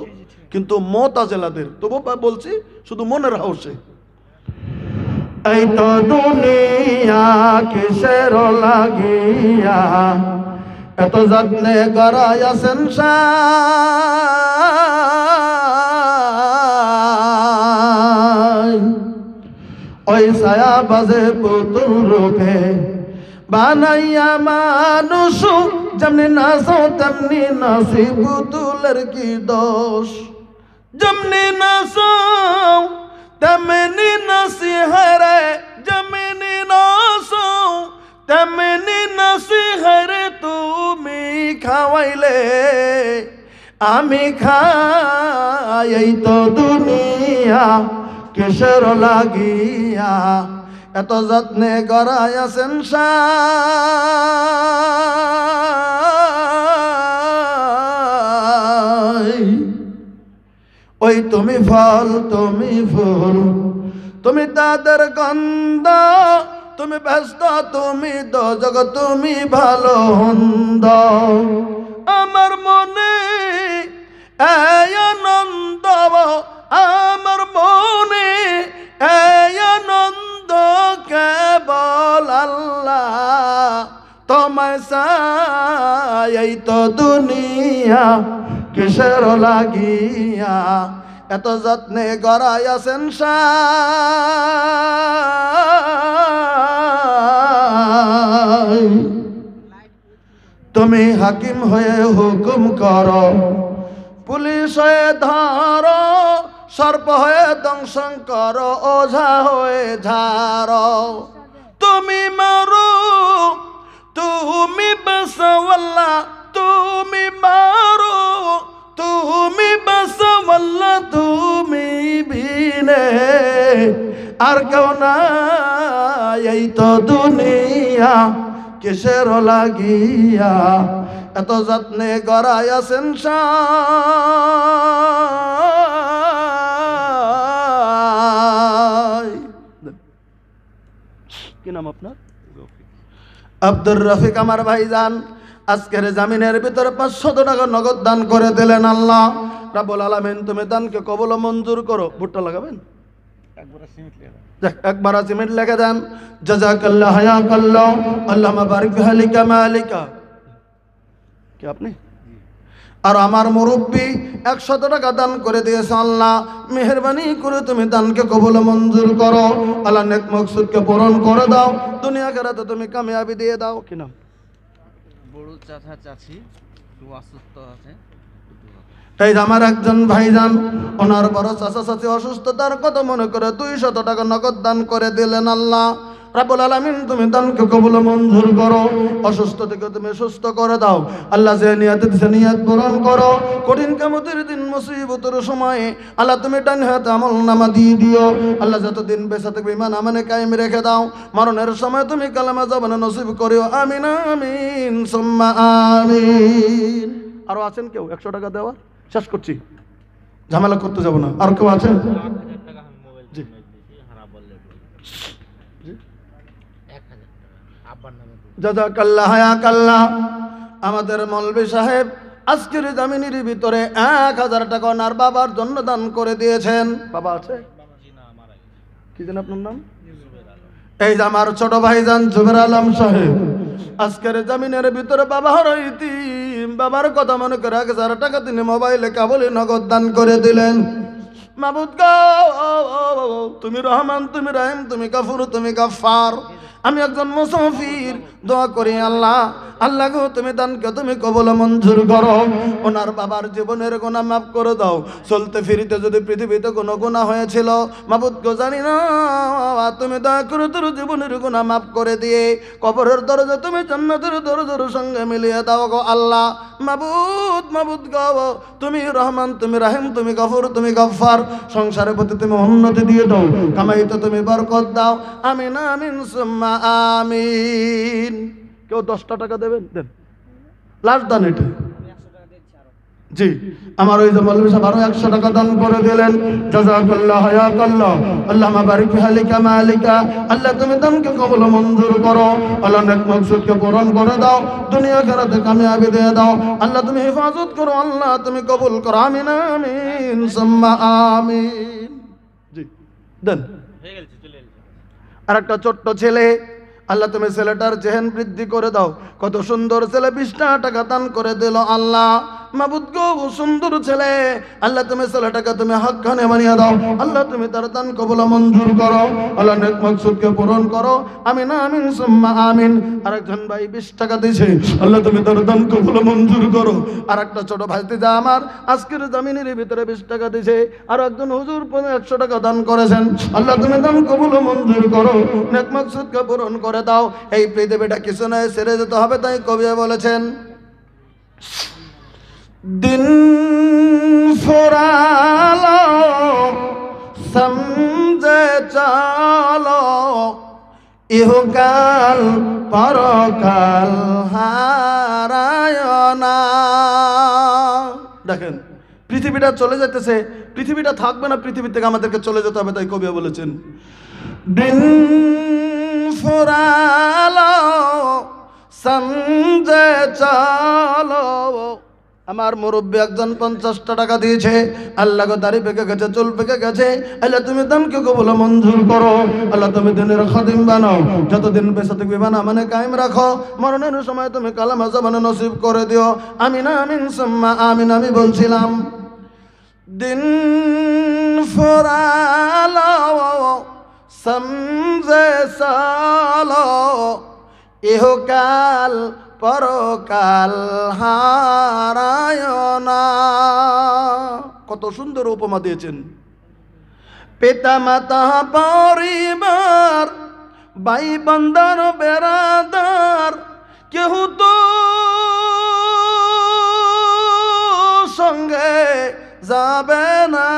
কিন্তু মোতাজেলাদের, তবু বলছি শুধু মনের হাউসে। এই তো দুনিয়া কিসের লাগিয়া, এত যত্নে গড়ায়া সংসার। ওই ছায়া বাজে পুতুল রূপে বানাইয়া মানুষ, যেমনি নাচো তেমনি নাচি, পুতুলের কি দোষ। যেমনি নাচো তেমনি নাচি হারে, যেমনি নাচো তেমনি নাচি হারে, তুমি খাওয়াইলে আমি খাই। এই তো দুনিয়া কিসের লাগিয়া, এত যত্নে গড়ায়া সংসার। ওই তুমি ফল তুমি ফুল, তুমি তাদের গন্ধ, তুমি ব্যস্ত তুমি দোজগ, তুমি ভালো হন্দ। আমার মনে এই আনন্দ, আমার মনে এই আনন্দ, কেবল আল্লাহ তোমায় চাই। এই তো দুনিয়া কিসের লাগিয়া, এত যত্নে গড়াইয়াছেন তুমি হাকিম হয়ে হুকুম করো, পুলিশ হয়ে ধরো, সর্প হয়ে দংশন করো, ওঝা হয়ে ঝাড়ো। তুমি মারো, তুমি বাঁচাও আল্লাহ, তুমি মারো, তুমি বাঁচাও আল্লাহ, তুমি বিনে আর কেউ নাই এই তো দুনিয়া কিসের লাগিয়া। এত যত্নে গড়াইয়াছেন কি নাম আপনার? আব্দুর রফিক আমার ভাইজান আজকের জামিনের ভিতরে 500 টাকা নগদ দান করে দিলেন। আল্লাহ রাব্বুল আলামিন তুমি দানকে কবুল ও মঞ্জুর করো। ভুট্টা লাগাবেন? একবার সিমেন্ট লেগে দেন। জাযাকাল্লাহ হায়াকাল্লাহ আল্লাহুম্মা বারিক ফি হালিকা মালিকা। কি আপনি? আর আমার মুরব্বী 100 টাকা দান করে দিয়েছে। আল্লাহ মেহেরবানি করে তুমি দানকে কবুল মঞ্জুর করো। আল্লাহ নেক মকসুদকে পূরণ করে দাও, দুনিয়া আখিরাতে তুমি কামিয়াবি দিয়ে দাও। কি নাম? বড় চাচা চাচি একটু অসুস্থ আছে। এই আমার একজন ভাইজান, ওনার বড় চাচা চাচি অসুস্থতার কথা মনে করে 200 টাকা নগদ দান করে দিলেন। আল্লাহ রাব্বুল আলামিন তুমি দানকে কবুল মঞ্জুর করো, অসুস্থ থেকে তুমি সুস্থ করে দাও। আল্লাহ যে নিয়ত দিয়েছে নিয়ত পূরণ করো। কঠিন কিয়ামতের দিন মুসিবতের সময়ে আল্লাহ তুমি ডান হাতে আমলনামা দিয়ে দিও। আল্লাহ যতদিন বেঁচে থাকবে ঈমান আমানে কায়েম রেখে দাও। মরণের সময় তুমি কালেমা জবানে নসিব করিও। আমিন আমিন সুম্মা আমিন। আরো আছেন কেউ 100 টাকা দেওয়া? শেষ করছি, ঝামেলা করতে যাব না। আর কেউ আছেন? জি জাযাকাল্লাহ হায়াকাল্লাহ। আমাদের মৌলভী সাহেব আজকের জামিনের ভিতরে 1000 টাকা ওনার বাবার জন্য দান করে দিয়েছেন। বাবা আছে? কি জানেন আপনার নাম? এই যে আমার ছোট ভাইজান জুবের আলম সাহেব আজকের জামিনের ভিতরে বাবা হইতি বাবার কথা মনে করে 1000 টাকা তিনি মোবাইলে কাবুলে নগদ দান করে দিলেন। মাবুদ গো তুমি রহমান, তুমি রহিম, তুমি গফুর, তুমি গফফার। আমি একজন মুসাফির, দোয়া করি আল্লাহ, আল্লাহ গো তুমি দানকে তুমি কবুল মঞ্জুর করো। ওনার বাবার জীবনের গুনাহ মাফ করে দাও। চলতে ফিরিতে যদি পৃথিবীতে কোনো গুনাহ হয়েছিল মাবুদ গো জানি না, তুমি দয়া করে তোর জীবনের গুনাহ মাফ করে দিয়ে কবরের দরজা তুমি জান্নাতের দরজার সঙ্গে মিলিয়ে দাও গো আল্লাহ। মাবুদ মাবুদ গো তুমি রহমান, তুমি রাহিম, তুমি গফুর, তুমি গফফার। সংসারের প্রতি তুমি উন্নতি দিয়ে দাও, কামাইতে তুমি বরকত দাও। আমিন আমিন সুম্মা আমিন। কেউ 10টা টাকা দেবেন? দেন, লাস্ট দান এটা। জি আমার ওই যে মৌলভী সাহেব আরো 100 টাকা দান করে দিলেন। জাযাকাল্লাহ হায়াকাল্লাহ আল্লাহুম্মা বারিক ফি হালিকা মালিকা। আল্লাহ তুমি দানকে কবুল মঞ্জুর করো। আল্লাহ নেক মকসুদকে পূরণ করে দাও, দুনিয়া আখিরাতে কামিয়াবি দিয়ে দাও। আল্লাহ তুমি হেফাজত করো, আল্লাহ তুমি কবুল করো। আমিন আমিন সুম্মা আমিন। জি দেন। আর একটা ছোট্ট ছেলে, আল্লাহ তুমি ছেলেটার জেহেন বৃদ্ধি করে দাও। কত সুন্দর ছেলে, 20টা টাকা দান করে দিল। আল্লাহ মাবুদ গো সুন্দর ছেলে, আল্লাহ তুমি ছেলেটাকে তুমি হকখানে বানিয়ে দাও। আল্লাহ তুমি তার দান কবুল মঞ্জুর করো। আল্লাহ নেক মকসুদকে পূরণ করো। আমিন আমিন সুম্মা আমিন। আরেকজন ভাই 20 টাকা দিয়েছে, আল্লাহ তুমি তার দান কবুল মঞ্জুর করো। আর একটা ছোট ভাইতিজা আমার আজকের জামিনের ভিতরে 20 টাকা দিয়েছে। আর একজন হুজুর 100 টাকা দান করেছেন। আল্লাহ তুমি দান কবুল মঞ্জুর করো, নেক মকসুদকে পূরণ করে দাও। এই পৃথিবীটা কিছু নয়, ছেড়ে যেতে হবে, তাই কবি বলেছেন দিন ফুরালো সমঝে চলো, ইহকাল পরকাল হারায় না। দেখেন পৃথিবীটা চলে যেতেছে, পৃথিবীটা থাকবে না, পৃথিবী থেকে আমাদেরকে চলে যেতে হবে, তাই কবি বলেছেন দিন ফুরালো সমঝে চলো। আমার মুরব্বী একজন 50টা টাকা দিয়েছে। আল্লাহ গো দাড়ি পেকে গেছে, চুল পেকে গেছে, আল্লাহ তুমি দানকে কবুল মঞ্জুর করো। আল্লাহ তুমি দিনের খাদিম বানাও, যতদিন বেঁচে থাকবে বানা মানে কায়েম রাখো। মরণের সময় তুমি কালামা জবানে নসিব করে দিও। আমিন আমিন সুম্মা আমিন। আমি বলছিলাম দিন ফুরালো সমঝে চলো ইহকাল পরকাল হারায় না। কত সুন্দর উপমা দিয়েছেন। পিতা মাতা পরিবার ভাই বন্ধন বেরাদার কেহ তো সঙ্গে যাবে না।